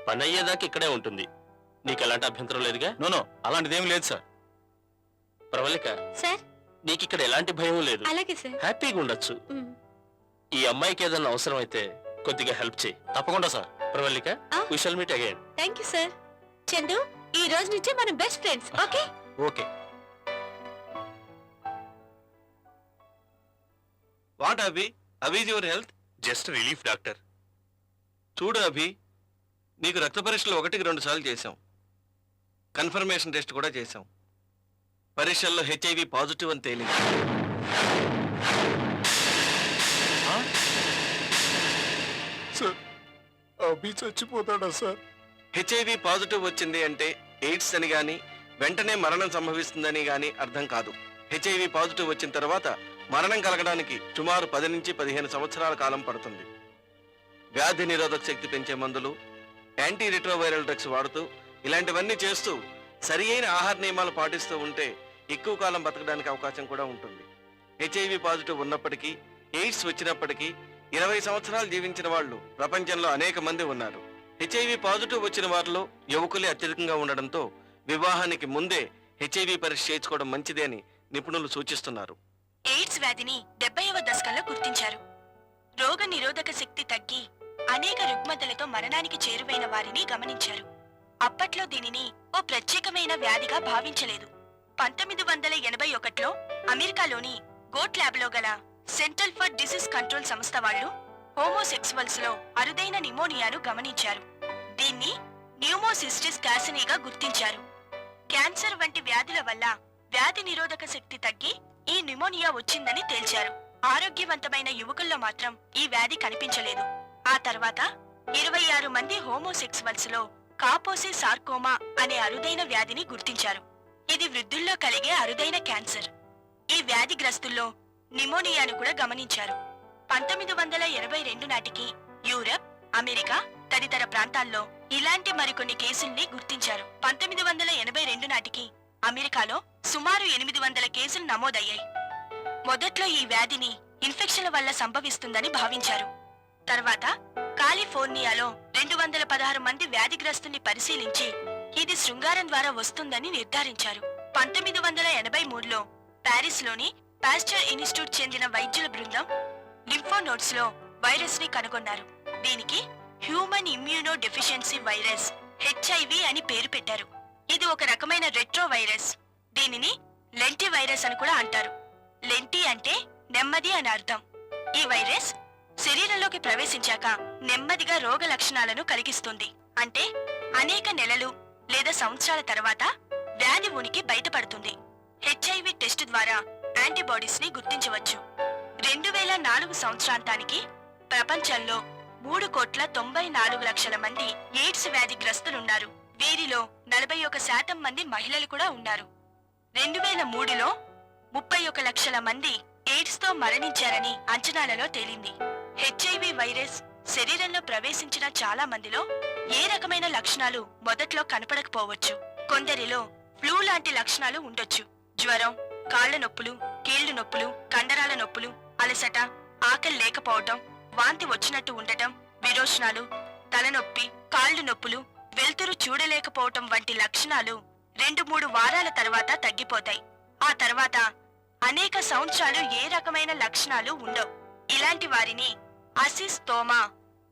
పని అయ్యేదాకా ఇక్కడే ఉంటుంది. నీకు ఎలాంటి అభ్యంతరం లేదుగా? నో, అలాంటిదేం లేదు సార్. ప్రవల్లిక, సార్. నీకు ఇక్కడ ఎలాంటి భయం లేదు. అలాగే సార్. హ్యాపీగా ఉండొచ్చు. ఈ అమ్మాయికి ఏదైనా అవసరం అయితే కొద్దిగా హెల్ప్ చేయి. తప్పకుండా sir. Pravallika, we shall meet again. Thank you sir. Chandu, ఈ రోజు నుంచి మనం best friends. Okay? Okay. What Abhi? Abhi is your health? Just relief doctor. చూడు అభి, నీకు రక్త పరీక్షలు 1కి 2 సార్లు చేశాం. కన్ఫర్మేషన్ టెస్ట్ కూడా చేశాం. పరీక్షల్లో HIV పాజిటివ్ అని తేలింది. సార్, అభి చచ్చిపోతాడా సార్? HIV పాజిటివ్ వచ్చింది అంటే ఎయిడ్స్ అని గాని వెంటనే మరణం సంభవిస్తుందని గాని అర్థం కాదు. HIV పాజిటివ్ వచ్చిన తర్వాత మరణం కలగడానికి సుమారు 10 నుంచి 15 సంవత్సరాల కాలం పడుతుంది. వ్యాధి నిరోధక శక్తి పెంచే మందులు, యాంటీ రిట్రోవైరల్ డ్రగ్స్ వాడుతూ ఇలాంటివన్నీ చేస్తూ సరి అయిన ఆహార నియమాలు పాటిస్తూ ఉంటే ఎక్కువ కాలం బతకడానికి అవకాశం కూడా ఉంటుంది. HIV పాజిటివ్ ఉన్నప్పటికీ, ఎయిడ్స్ వచ్చినప్పటికీ 20 సంవత్సరాలు జీవించిన వాళ్ళు ప్రపంచంలో అనేక మంది ఉన్నారు. HIV పాజిటివ్ వచ్చిన వారిలో యువకులే అత్యధికంగా ఉండడంతో వివాహానికి ముందే HIV పరీక్ష చేయించుకోవడం మంచిదే అని నిపుణులు సూచిస్తున్నారు. ఎయిడ్స్ వ్యాధిని 70వ దశకంలో గుర్తించారు. రోగ నిరోధక శక్తి తగ్గి అనేక రుగ్మతలతో మరణానికి చేరువైన వారిని గమనించారు. అప్పట్లో దీనిని ఓ ప్రత్యేకమైన వ్యాధిగా భావించలేదు. 1981లో అమెరికాలోని గోట్ ల్యాబ్లో గల సెంట్రల్ ఫర్ డిసీజ్ కంట్రోల్ సంస్థ వాళ్ళు హోమోసెక్సువల్స్ లో అరుదైన నిమోనియాను గమనించారు. దీన్ని న్యూమోసిస్టిస్ క్యాసినీగా గుర్తించారు. క్యాన్సర్ వంటి వ్యాధుల వల్ల వ్యాధి నిరోధక శక్తి తగ్గి ఈ నిమోనియా వచ్చిందని తేల్చారు. ఆరోగ్యవంతమైన యువకుల్లో మాత్రం ఈ వ్యాధి కనిపించలేదు. ఆ తర్వాత 26 మంది హోమోసెక్సువల్స్ లో కాపోసి సార్కోమా అనే అరుదైన వ్యాధిని గుర్తించారు. ఇది వృద్ధుల్లో కలిగే అరుదైన క్యాన్సర్. ఈ వ్యాధిగ్రస్తుల్లో నిమోనియాను కూడా గమనించారు. 1982 నాటికి యూరప్, అమెరికా తదితర ప్రాంతాల్లో ఇలాంటి మరికొన్ని కేసుల్ని గుర్తించారు. 1982 నాటికి అమెరికాలో సుమారు 800 కేసులు నమోదయ్యాయి. మొదట్లో ఈ వ్యాధిని ఇన్ఫెక్షన్ల వల్ల సంభవిస్తుందని భావించారు. తర్వాత కాలిఫోర్నియాలో 216 మంది వ్యాధిగ్రస్తుల్ని పరిశీలించి ఇది శృంగారం ద్వారా వస్తుందని నిర్ధారించారు. 1983లో ప్యారిస్ లోని పాస్చర్ ఇన్స్టిట్యూట్ చెందిన వైద్యుల బృందం లింఫోనోడ్స్ లో వైరస్ ని కనుగొన్నారు. దీనికి human immuno deficiency virus HIV అని పేరు పెట్టారు. ఇది ఒక రకమైన రెట్రో వైరస్. దీనిని లెంటి వైరస్ అని కూడా అంటారు. లెంటి అంటే నెమ్మది అని అర్థం. ఈ వైరస్ శరీరంలోకి ప్రవేశించాక నెమ్మదిగా రోగ లక్షణాలను కలిగిస్తుంది. అంటే అనేక నెలలు లేదా సంవత్సరాల తర్వాత వ్యాధి ఉనికి బయటపడుతుంది. HIV టెస్ట్ ద్వారా యాంటీబాడీస్ ని గుర్తించవచ్చు. 2004 సంవత్సరాంతానికి ప్రపంచంలో 3,94,00,000 మంది ఎయిడ్స్ వ్యాధిగ్రస్తులున్నారు. వీరిలో 41% మంది మహిళలు కూడా ఉన్నారు. 2003లో 31 లక్షల మంది ఎయిడ్స్ తో మరణించారని అంచనాలలో తేలింది. HIV వైరస్ శరీరంలో ప్రవేశించిన చాలా మందిలో ఏ రకమైన లక్షణాలు మొదట్లో కనపడకపోవచ్చు. కొందరిలో ఫ్లూ లాంటి లక్షణాలు ఉండొచ్చు. జ్వరం, కాళ్ల నొప్పులు, కీళ్లు నొప్పులు, కండరాల నొప్పులు, అలసట, ఆకలి లేకపోవటం, వాంతి వచ్చినట్టు ఉండటం, విరోచనాలు, తలనొప్పి, కాళ్లు నొప్పులు, వెలుతురు చూడలేకపోవటం వంటి లక్షణాలు 2-3 వారాల తర్వాత తగ్గిపోతాయి. ఆ తర్వాత అనేక సంవత్సరాలు ఏ రకమైన లక్షణాలు ఉండవు. ఇలాంటి వారిని అసిస్తోమా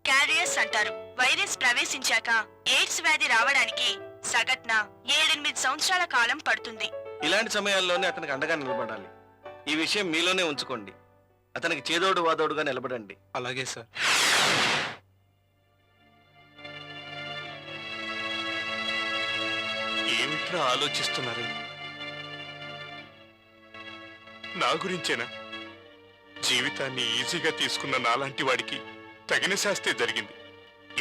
క్యారియర్స్ అంటారు. వైరస్ ప్రవేశించాక ఎయిడ్స్ వ్యాధి రావడానికి సగటున 7-8 సంవత్సరాల కాలం పడుతుంది. ఇలాంటి సమయాల్లోనే అతనికి అండగా నిలబడాలి. ఈ విషయం మీలోనే ఉంచుకోండి. అతనికి చేదోడు వాదోడుగా నిలబడండి. అలాగే సార్. ఏమిట్రా ఆలోచిస్తున్నారు? నా గురించేనా? జీవితాన్ని ఈజీగా తీసుకున్న నాలాంటి వాడికి తగిన శాస్త్రే జరిగింది.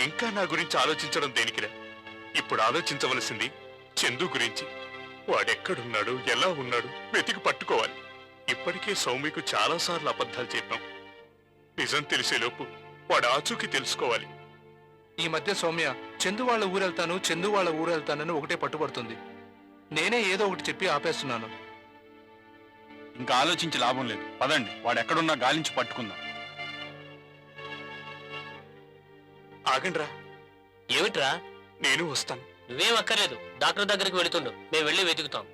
ఇంకా నా గురించి ఆలోచించడం దేనికిరా? ఇప్పుడు ఆలోచించవలసింది చందు గురించి. వాడెక్కడున్నాడు, ఎలా ఉన్నాడు వెతికి పట్టుకోవాలి. ఇప్పటికే సౌమ్యకు చాలాసార్లు అబద్ధాలు చెప్పాం. నిజం తెలిసేలోపు వాడు ఆచూకీ తెలుసుకోవాలి. ఈ మధ్య సౌమ్య చందు వాళ్ళ ఊరెళ్తాను, చందు వాళ్ళ ఊరెళ్తానని ఒకటే పట్టుబడుతుంది. నేనే ఏదో ఒకటి చెప్పి ఆపేస్తున్నాను. ఇంకా ఆలోచించి లాభం లేదు. పదండి, వాడు ఎక్కడున్నా గాలించి పట్టుకుందాం. ఆగండ్రా. ఏమిట్రా? నేను వస్తాను. నువ్వేం అక్కర్లేదు. డాక్టర్ దగ్గరికి వెళుతుండు, మేము వెళ్ళి వెతుకుతాం.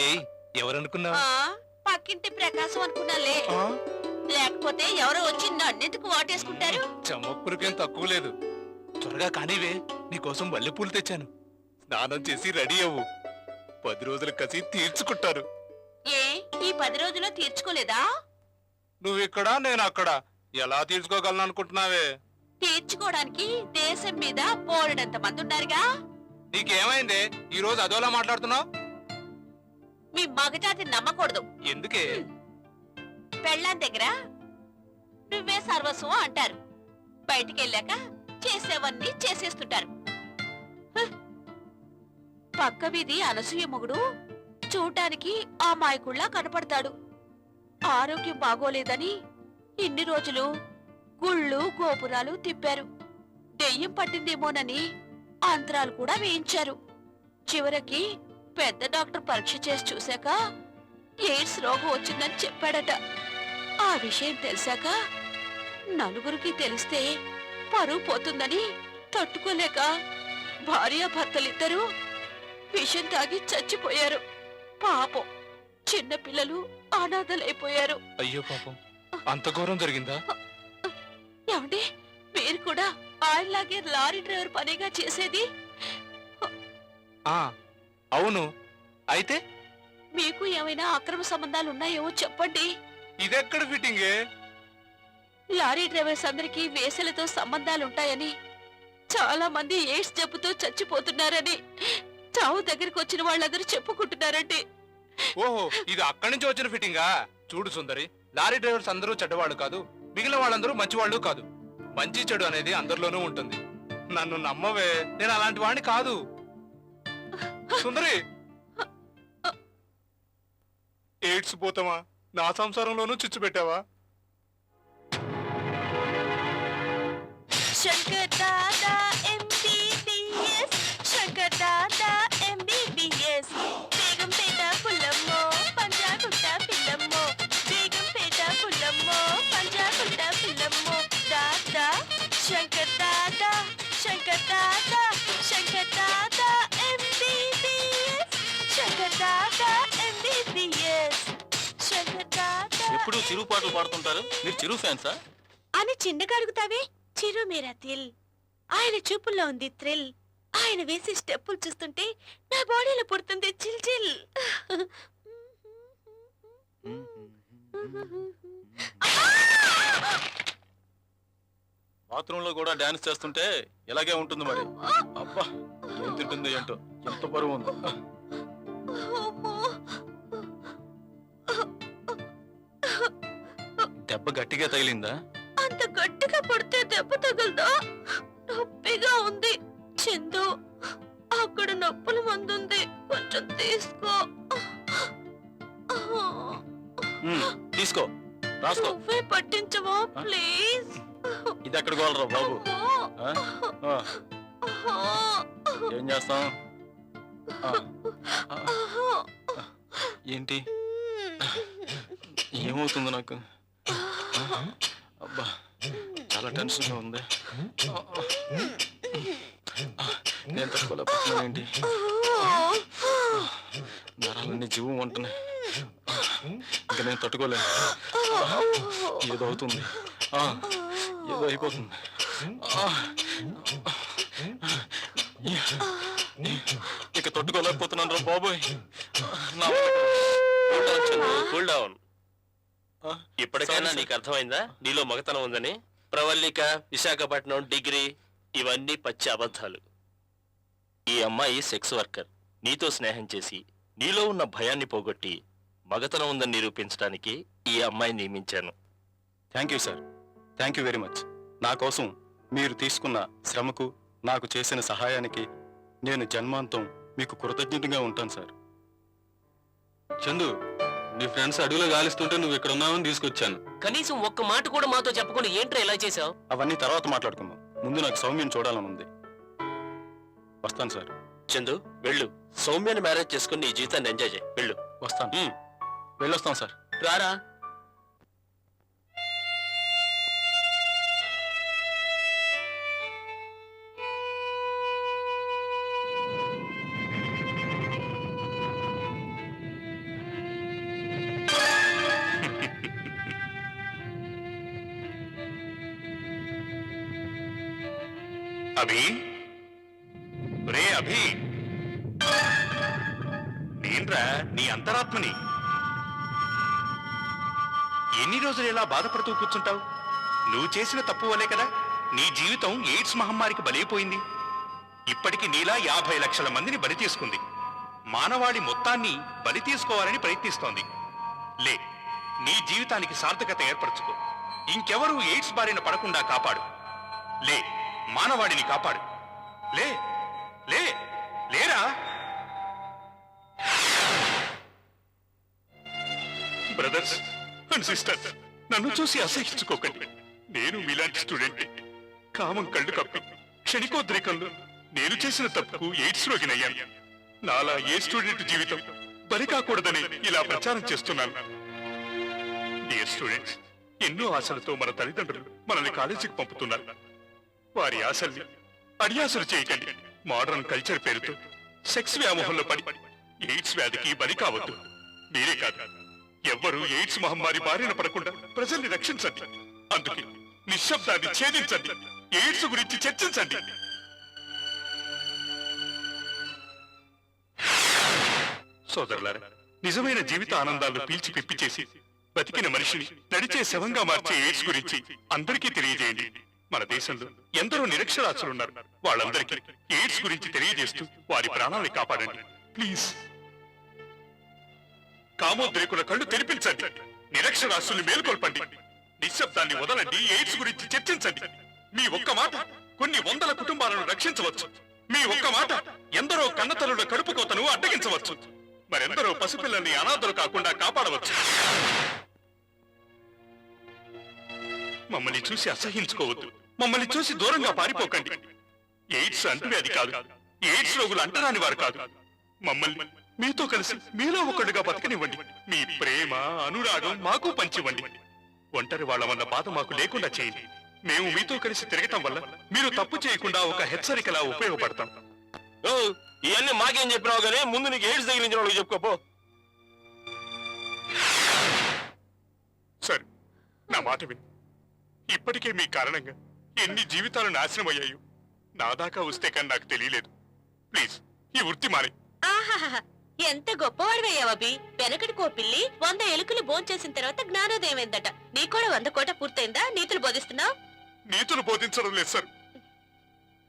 ఏయ్ ఎవరనుకున్నావు? పక్కింటి ప్రకాశం అనుకున్నాలే. లేకపోతే ఎవరో వచ్చి నన్నెందుకు వాటేసుకుంటారు? చమక్కురికేం తక్కువ లేదు. త్వరగా కానివే, నీకోసం మల్లెపూలు తెచ్చాను. స్నానం చేసి రెడీ అవ్వు. 10 రోజులు కసి తీర్చుకుంటారు. ఏ ఈ 10 రోజుల్లో తీర్చుకోలేదా? నువ్విక్కడ నేను అక్కడ, ఎలా తీర్చుకోగలను అనుకుంటున్నావే? తీర్చుకోవడానికి దేశం మీద బోలెడంత మంది ఉన్నారుగా. నీకేమైందే ఈ రోజు అదోలా మాట్లాడుతున్నావు? మీ మగజాతి నమ్మకూడదు. ఎందుకే? పెళ్ళాం దగ్గర నువ్వే సర్వస్వం అంటారు. బయటికెళ్ళాక చేసేవన్నీ చేసేస్తుంటారు. పక్క వీధి అనసూయ మొగుడు చూడ్డానికి ఆ మాయకుళ్ళ కనపడతాడు. ఆరోగ్యం బాగోలేదని ఇన్ని రోజులు గుళ్ళు గోపురాలు తిప్పారు. దెయ్యం పట్టిందేమోనని అంతరాలు కూడా వేయించారు. చివరికి పెద్ద డాక్టర్ పరీక్ష చేసి చూశాక ఎయిడ్స్ రోగం వచ్చిందని చెప్పాడట. ఆ విషయం తెలిసాక నలుగురికి తెలిస్తే పరువు పోతుందని తట్టుకోలేక భార్యాభర్తలిద్దరూ విషం తాగి చచ్చిపోయారు. పాపం చిన్న పిల్లలు అనాథలైపోయారు. అయ్యో పాపం, అంత ఘోరం జరిగిందా? ఏమండి, మీరు కూడా ఆయనలాగే లారీ డ్రైవర్ పనిగా చేసేది? అవును. అయితే మీకు ఏమైనా అక్రమ సంబంధాలు ఉన్నాయేమో చెప్పండి. ఇదెక్కడ ఫిట్టింగే? లారీ డ్రైవర్స్ అందరికీ వేసలతో సంబంధాలుంటాయని, చాలా మంది ఎయిడ్స్ జబ్బుతో చచ్చిపోతున్నారని చావు దగ్గరికి వచ్చిన వాళ్ళందరూ చెప్పుకుంటున్నారండి. ఓహో, ఇది అక్కడి నుంచి వచ్చిన ఫిట్టింగా? చూడు సుందరి, లారీ డ్రైవర్స్ అందరూ చెడ్డవాళ్ళు కాదు, మిగిలిన వాళ్ళందరూ మంచివాళ్ళు కాదు. మంచి చెడు అనేది అందరిలోనూ ఉంటుంది. నన్ను నమ్మవే, నేను అలాంటి వాడిని కాదు. సుందరి, ఎయిడ్స్ పోతామా? నా సంసారంలోనూ చిచ్చు పెట్టావా? Shankar Dada MBBS, Shankar Dada MBBS. బేగంపేట పుల్లమ్మో, పంజాగుట్ట పిల్లమ్మో, బేగంపేట పుల్లమ్మో, పంజాగుట్ట పిల్లమ్మో. దాదా శంకర్ దాదా, శంకర్ దాదా, శంకర్ దాదా MBBS, శంకర్ దాదా MBBS, శంకర్ దాదా. ఎప్పుడు చిరు పాటలు పాడుతుంటారు. మీరు చిరు ఫ్యాన్సా? అని చిన్నగా అడుగుతావే? చిరు మేరా దిల్. ఆయన చూపుల్లో ఉంది థ్రిల్. ఆయన వేసి స్టెప్పులు చూస్తుంటే నా బాడీలో పుడుతుంది చిల్ చిల్. బాత్రూమ్ లో కూడా డాన్స్ చేస్తుంటే ఇలాగే ఉంటుంది మరి. అబ్బా, ఏం తింటుంది ఏంటో, ఎంత బరువు ఉంది. దెబ్బ గట్టిగా తగిలిందా? అంత గట్టిగా పడితే దెబ్బ తగులుదా? నొప్పిగా ఉంది. చందు, అక్కడ నొప్పుల మందుంది, కొంచెం తీసుకో. తీసుకో, రాసుకో. నువ్వే పట్టించవా ప్లీజ్? ఇది ఎక్కడ గోలరా బాబు? ఏం చేస్తాం? ఏంటి ఏమవుతుంది నాకు? అబ్బా, చాలా టెన్షన్గా ఉంది. నేను తట్టుకోలేకపోతున్నాను. ఏంటి, నరాలన్నీ జీవం ఉంటున్నాయి. ఇంకా నేను తట్టుకోలేను. ఏదో అవుతుంది, ఏదో అయిపోతుంది. ఇక తట్టుకోలేకపోతున్నాను రా బాబోయ్. Cool down. ఇప్పటికైనా నీకు అర్థమైందా నీలో మగతనం ఉందని? ప్రవల్లిక, విశాఖపట్నం, డిగ్రీ ఇవన్నీ పచ్చి అబద్ధాలు. ఈ అమ్మాయి సెక్స్ వర్కర్. నీతో స్నేహం చేసి నీలో ఉన్న భయాన్ని పోగొట్టి మగతనం ఉందని నిరూపించడానికి ఈ అమ్మాయిని నియమించాను. Thank you sir, thank you very much. నా కోసం మీరు తీసుకున్న శ్రమకు, నాకు చేసిన సహాయానికి నేను జన్మాంతం మీకు కృతజ్ఞతగా ఉంటాను సార్. చందు, నీ ఫ్రెండ్స్ అడుగులో గాలిస్తుంటే నువ్వు ఇక్కడ ఉన్నావని తీసుకొచ్చాను. కనీసం ఒక్క మాట కూడా మాతో చెప్పకుండా ఏంట్రా ఇలా చేసావు? అవన్నీ తర్వాత మాట్లాడుకుందాం. ముందు నాకు సౌమ్యని చూడాలని ఉంది. వస్తాను సార్. చందు, వెళ్ళు. సౌమ్యని మ్యారేజ్ చేసుకుని నీ జీవితాన్ని ఎంజాయ్ చేయి. వెళ్ళు. వస్తాను, వెళ్ళొస్తాం సార్. రారా. అభి రే అభి, నేన్రా నీ అంతరాత్మని. ఎన్ని రోజులు ఇలా బాధపడుతూ కూర్చుంటావు? నువ్వు చేసిన తప్పు వల్లే కదా నీ జీవితం ఎయిడ్స్ మహమ్మారికి బలైపోయింది. ఇప్పటికి నీలా 50 లక్షల మందిని బలి తీసుకుంది. మానవాళి మొత్తాన్ని బలి తీసుకోవాలని ప్రయత్నిస్తోంది. లే, నీ జీవితానికి సార్థకత ఏర్పరచుకో. ఇంకెవరూ ఎయిడ్స్ బారిన పడకుండా కాపాడు. లే, మానవాళిని కాపాడు. లే లే లేరా బ్రదర్స్ అండ్ సిస్టర్స్, నన్ను చూసి అసహించుకోకండి. నేను మీలాంటి స్టూడెంట్. కామం కళ్ళు కప్పి క్షణికోద్రేకంలో నేను చేసిన తప్పుకు ఎయిడ్స్ రోగినయ్యాను. నాలా ఏ స్టూడెంట్ జీవితం బలి కాకూడదని ఇలా ప్రచారం చేస్తున్నాను. డియర్ స్టూడెంట్స్, ఎన్నో ఆశలతో మన తల్లిదండ్రులు మనల్ని కాలేజీకి పంపుతున్నారు. వారి ఆశల్ని అడియాసలు చేయకండి. మోడర్న్ కల్చర్ పేరుతో సెక్స్ వ్యామోహంలో పడి ఎయిడ్స్ వ్యాధికి బలి కావద్దు. మీరే కాదు, ఎవ్వరూ ఎయిడ్స్ మహమ్మారి బారిన పడకుండా ప్రజల్ని రక్షించండి. అందుకే నిశ్శబ్దాన్ని ఛేదించండి. ఎయిడ్స్ గురించి చర్చించండి. సోదరులారా, నిజమైన జీవిత ఆనందాలను పీల్చి పిప్పి చేసి బతికిన మనిషిని నడిచే శవంగా మార్చే ఎయిడ్స్ గురించి అందరికీ తెలియజేయండి. మన దేశంలో ఎందరో నిరక్షరాస్యులున్నారు. వాళ్ళందరికీ ఎయిడ్స్ గురించి తెలియజేస్తూ వారి ప్రాణాలను కాపాడండి ప్లీజ్. కామోద్రేకుల కళ్ళు తెరిపించండి. నిరక్షరాస్యుల్ని మేల్కొల్పండి. నిశ్శబ్దాన్ని వదలండి. ఎయిడ్స్ గురించి చర్చించండి. మీ ఒక్క మాట కొన్ని వందల కుటుంబాలను రక్షించవచ్చు. మీ ఒక్క మాట ఎందరో కన్నతల్లుల కడుపు కోతను అడ్డగించవచ్చు. మరెందరో పసిపిల్లల్ని అనాథలు కాకుండా కాపాడవచ్చు. మమ్మల్ని చూసి అసహించుకోవద్దు. మమ్మల్ని చూసి దూరంగా పారిపోకండి. ఎయిడ్స్ అంటువ్యాధి కాదు. ఎయిడ్స్ రోగులు అంటరాని వారు కాదు. మమ్మల్ని మీతో కలిసి మీలో ఒకడుగా బతకనివ్వండి. మీ ప్రేమ అనురాగం మాకు పంచివ్వండి. ఒంటరి వాళ్ళమన్న బాధ మాకు లేకుండా చేయండి. మేము మీతో కలిసి తిరగటం వల్ల మీరు తప్పు చేయకుండా ఒక హెచ్చరికలా ఉపయోగపడతాం. ఇవన్నీ మాకేం చెప్పినావు కానీ ముందు నీకు ఎయిడ్స్ తగిలించిన వాళ్ళకి చెప్పుకోపో. సరే, నా మాట విని. ఇప్పటికే మీ కారణంగా ఎన్ని జీవితాలు నాశనం అయ్యాయో నా దాకా వస్తే కానీ నాకు తెలియలేదు. ప్లీజ్ ఈ వృత్తి మారి. ఎంత గొప్పవాడివయ్యావబి. వెనకటికో పిల్లి 100 ఎలుకలు భోంచేసిన తర్వాత జ్ఞానోదయం ఏందట. నీ కూడా 100 కోట పూర్తయిందా? నీతులు బోధిస్తున్నావు? నీతులు బోధించడం లేదు సార్.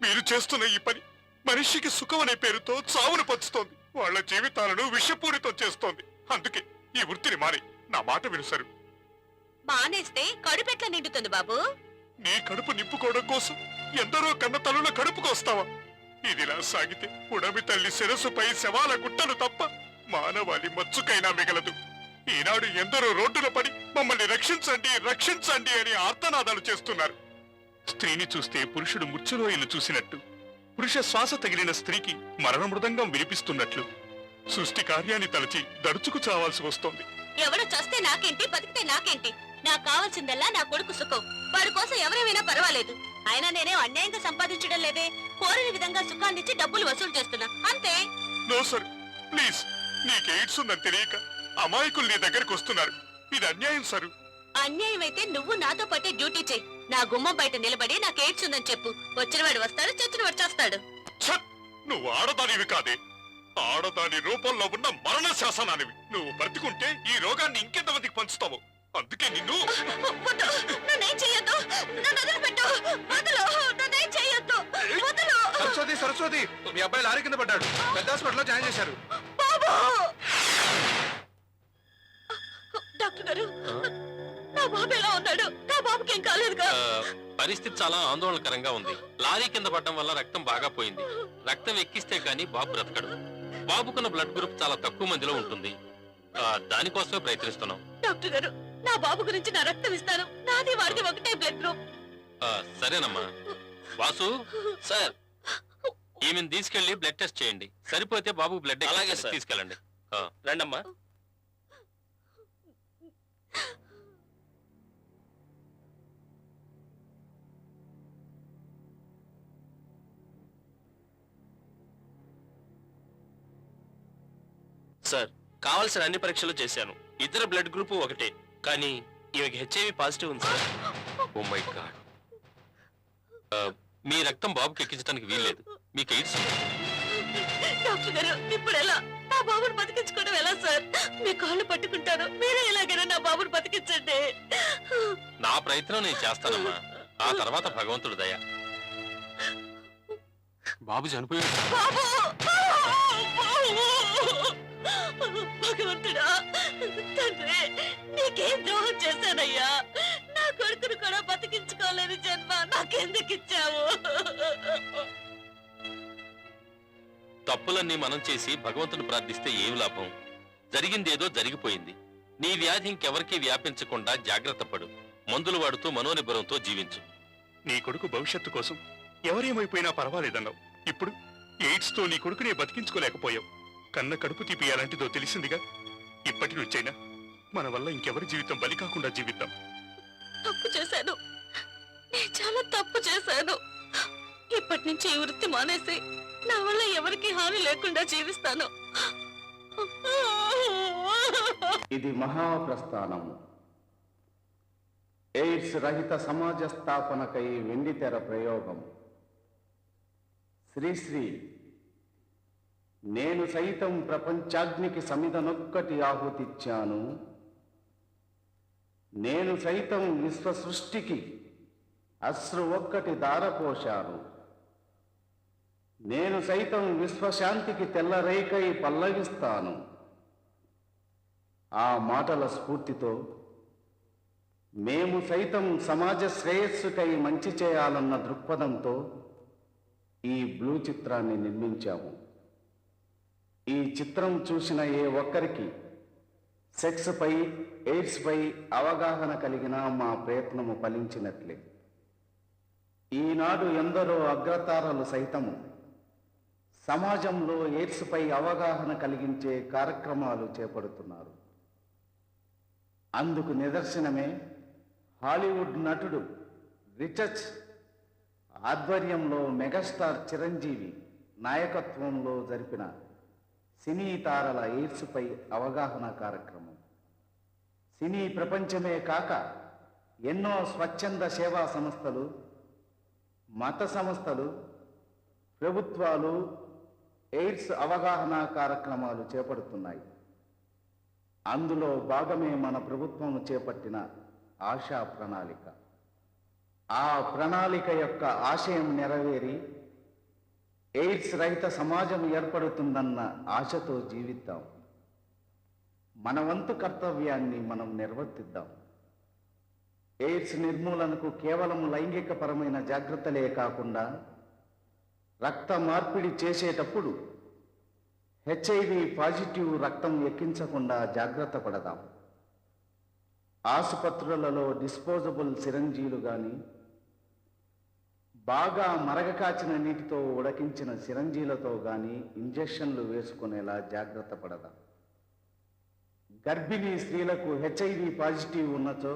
మీరు చేస్తున్న ఈ పని మనిషికి సుఖం అనే పేరుతో చావును పంచుతోంది. వాళ్ళ జీవితాలను విషపూరితం చేస్తోంది. అందుకే ఈ వృత్తిని మారి. నా మాట విను సార్. మానేస్తే కడుపెట్ల నిండుతుంది బాబు. నీ కడుపు నింపుకోవడం కోసం ఎందరో కన్న తల్లుల కడుపుకు వస్తావా? ఇదిలా సాగితే ఉడమి తల్లి శిరస్సుపై శవాల గుట్టలు తప్ప మానవాళి మచ్చుకైనా మిగలదు. ఈనాడు ఎందరో రోడ్డున పడి మమ్మల్ని రక్షించండి రక్షించండి అని ఆర్తనాదాలు చేస్తున్నారు. స్త్రీని చూస్తే పురుషుడు ముచ్చులోయలు చూసినట్టు, పురుష శ్వాస తగిలిన స్త్రీకి మరణ మృదంగం వినిపిస్తున్నట్లు సృష్టి కార్యాన్ని తలచి దడుచుకు చావాల్సి వస్తోంది. ఎవడు చస్తే నాకేంటి, బతికితే నాకేంటి? నాకు కావాల్సిందల్లా నా కొడుకు సుఖం. వాడి కోసం ఎవరేమైనా పర్వాలేదు. అయినా నేనే అన్యాయంగా సంపాదించడం లేదే. కోరిన విధంగా సుఖాన్నిచ్చి డబ్బులు వసూలు చేస్తున్నా అంతే. No sir, please. నీకు ఎయిడ్స్ ఉందని తెలియక అమాయకులు నీ దగ్గరకు వస్తున్నారు. ఇది అన్యాయం సార్. అన్యాయం అయితే నువ్వు నాతో పాటే డ్యూటీ చెయ్యి. నా గుమ్మం బయట నిలబడి నాకు ఎయిడ్స్ ఉందని చెప్పు. వచ్చినవాడు వస్తాడు, చచ్చినవాడు చేస్తాడు. నువ్వు ఆడదానివి కాదే. ఆడదాని రూపంలో ఉన్న మరణ శాసనానివి. నువ్వు బ్రతికుంటే ఈ రోగాన్ని ఇంకెంతమందికి పంచుతావు. అందుకే నిన్ను నన్నేం చెయ్యొద్దు. నన్ను వదిలిపెట్టు. వదలు. నన్నేం చెయ్యొద్దు. వదలు. సరస్వతి సరస్వతి, మీ అబ్బాయి లారీ కింద పడ్డాడు. పెద్ద హాస్పిటల్లో జాయిన్ చేశారు. డాక్టర్ గారు, నా బాబు ఎలా ఉన్నాడు? నా బాబుకి ఏం కాలేదుగా? పరిస్థితి చాలా ఆందోళనకరంగా ఉంది. లారీ కింద పడడం వల్ల రక్తం బాగా పోయింది. రక్తం ఎక్కిస్తే గానీ బాబు బ్రతకడు. బాబుకున్న బ్లడ్ గ్రూప్ చాలా తక్కువ మందిలో ఉంటుంది. దానికోసమే ప్రయత్నిస్తున్నాం. డాక్టర్ గారు, నా బాబు గురించి నా రక్తం ఇస్తాను. నాది వాడిది ఒకటే బ్లడ్ గ్రూప్. సరేనమ్మా. వాసు సార్, ఈమెను తీసుకెళ్లి బ్లడ్ టెస్ట్ చేయండి. సరిపోతే బాబు బ్లడ్ అలాగే తీసుకెళ్ళండి. రండమ్మా. సార్, కావాల్సిన అన్ని పరీక్షలు చేశాను. ఇద్దరు బ్లడ్ గ్రూప్ ఒకటే, కానీ ఈమెకి హెచ్ఐవి పాజిటివ్ ఉంది సార్. Oh my god. మీ రక్తం బాబుకి ఎక్కించడానికి వీల్లేదు. మీకు ఎయిడ్స్ ఉంది. డాక్టర్ గారు ఇప్పుడు ఎలా? నా బాబుని బతికించుకోవడం ఎలా సార్? మీ కాళ్ళు పట్టుకుంటాను, మీరే ఎలాగైనా నా బాబుని బతికించండి. నా ప్రయత్నం నేను చేస్తానమ్మా. ఆ తర్వాత భగవంతుడు దయ. బాబు చనిపోయాడు. భగవంతుడా, తండ్రి నీకేం ద్రోహం చేశానయ్యా? నా కొడుకును కూడా బతికించుకోలేని జన్మ నాకెందుకు ఇచ్చావు? తప్పులన్నీ మనం చేసి భగవంతుని ప్రార్థిస్తే ఏం లాభం? జరిగిందేదో జరిగిపోయింది. నీ వ్యాధి ఇంకెవరికీ వ్యాపించకుండా జాగ్రత్త పడు. మందులు వాడుతూ మనోనిబ్బరంతో జీవించు. నీ కొడుకు భవిష్యత్తు కోసం ఎవరేమైపోయినా పర్వాలేదన్నావు. ఇప్పుడు ఎయిడ్స్ తో నీ కొడుకునే బతికించుకోలేకపోయావు. కన్న కడుపు తీపి ఎలాంటిదో తెలిసిందిగా. ఇప్పటి నుంచైనా మన వల్ల ఇంకెవరి జీవితం బలి కాకుండా జీవిద్దాం. తప్పు చేశాను, నేను చాలా తప్పు చేశాను. ఇప్పటి నుంచి ఈ వృత్తి మానేసి నా వల్ల ఎవరికి హాని లేకుండా జీవిస్తాను. ఇది మహాప్రస్థానము. ఎయిడ్స్ రహిత సమాజ స్థాపనకై వెండితెర ప్రయోగం. శ్రీశ్రీ, నేను సైతం ప్రపంచాగ్నికి సమిధనొక్కటి ఆహుతిచ్చాను. నేను సైతం విశ్వ సృష్టికి అశ్రు ఒక్కటి దారపోశాను. నేను సైతం విశ్వశాంతికి తెల్లరేకై పల్లవిస్తాను. ఆ మాటల స్ఫూర్తితో మేము సైతం సమాజ శ్రేయస్సుకై మంచి చేయాలన్న దృక్పథంతో ఈ బ్లూ చిత్రాన్ని నిర్మించాము. ఈ చిత్రం చూసిన ఏ ఒక్కరికి సెక్స్ పై, ఎయిడ్స్ పై అవగాహన కలిగిన మా ప్రయత్నము ఫలించినట్లే. ఈనాడు ఎందరో అగ్రతారలు సైతము సమాజంలో ఎయిడ్స్ పై అవగాహన కలిగించే కార్యక్రమాలు చేపడుతున్నారు. అందుకు నిదర్శనమే హాలీవుడ్ నటుడు రిచర్డ్ ఆధ్వర్యంలో మెగాస్టార్ చిరంజీవి నాయకత్వంలో జరిపిన సినీ తారల ఎయిడ్స్ పై అవగాహన కార్యక్రమం. సినీ ప్రపంచమే కాక ఎన్నో స్వచ్ఛంద సేవా సంస్థలు, మత సంస్థలు, ప్రభుత్వాలు ఎయిడ్స్ అవగాహన కార్యక్రమాలు చేపడుతున్నాయి. అందులో భాగమే మన ప్రభుత్వం చేపట్టిన ఆశా ప్రణాళిక. ఆ ప్రణాళిక యొక్క ఆశయం నెరవేరి ఎయిడ్స్ రహిత సమాజం ఏర్పడుతుందన్న ఆశతో జీవిద్దాం. మన వంతు కర్తవ్యాన్ని మనం నిర్వర్తిద్దాం. ఎయిడ్స్ నిర్మూలనకు కేవలం లైంగికపరమైన జాగ్రత్తలే కాకుండా రక్త మార్పిడి చేసేటప్పుడు హెచ్ఐవి పాజిటివ్ రక్తం ఎక్కించకుండా జాగ్రత్త పడదాం. ఆసుపత్రులలో డిస్పోజబుల్ సిరంజీలు కానీ, బాగా మరగకాచిన నీటితో ఉడకించిన సిరంజీలతో కానీ ఇంజెక్షన్లు వేసుకునేలా జాగ్రత్త పడదాం. గర్భిణీ స్త్రీలకు హెచ్ఐవి పాజిటివ్ ఉన్నచో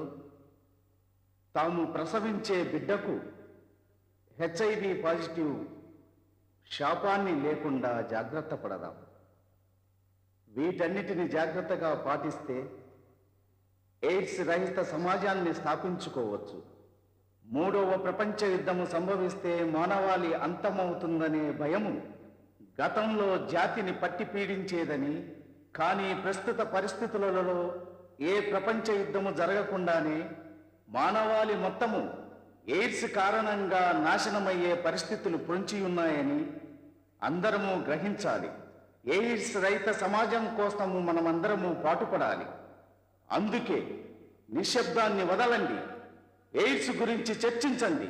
తాము ప్రసవించే బిడ్డకు హెచ్ఐవి పాజిటివ్ శాపాన్ని లేకుండా జాగ్రత్త పడదాం. వీటన్నిటిని జాగ్రత్తగా పాటిస్తే ఎయిడ్స్ రహిత సమాజాన్ని స్థాపించుకోవచ్చు. 3వ ప్రపంచ యుద్ధము సంభవిస్తే మానవాళి అంతమవుతుందనే భయము గతంలో జాతిని పట్టి పీడించేదని, కానీ ప్రస్తుత పరిస్థితులలో ఏ ప్రపంచ యుద్ధము జరగకుండానే మానవాళి మొత్తము ఎయిడ్స్ కారణంగా నాశనమయ్యే పరిస్థితులు పొంచి ఉన్నాయని అందరము గ్రహించాలి. ఎయిడ్స్ రహిత సమాజం కోసము మనమందరము పాటుపడాలి. అందుకే నిశ్శబ్దాన్ని వదలండి, ఎయిడ్స్ గురించి చర్చించండి.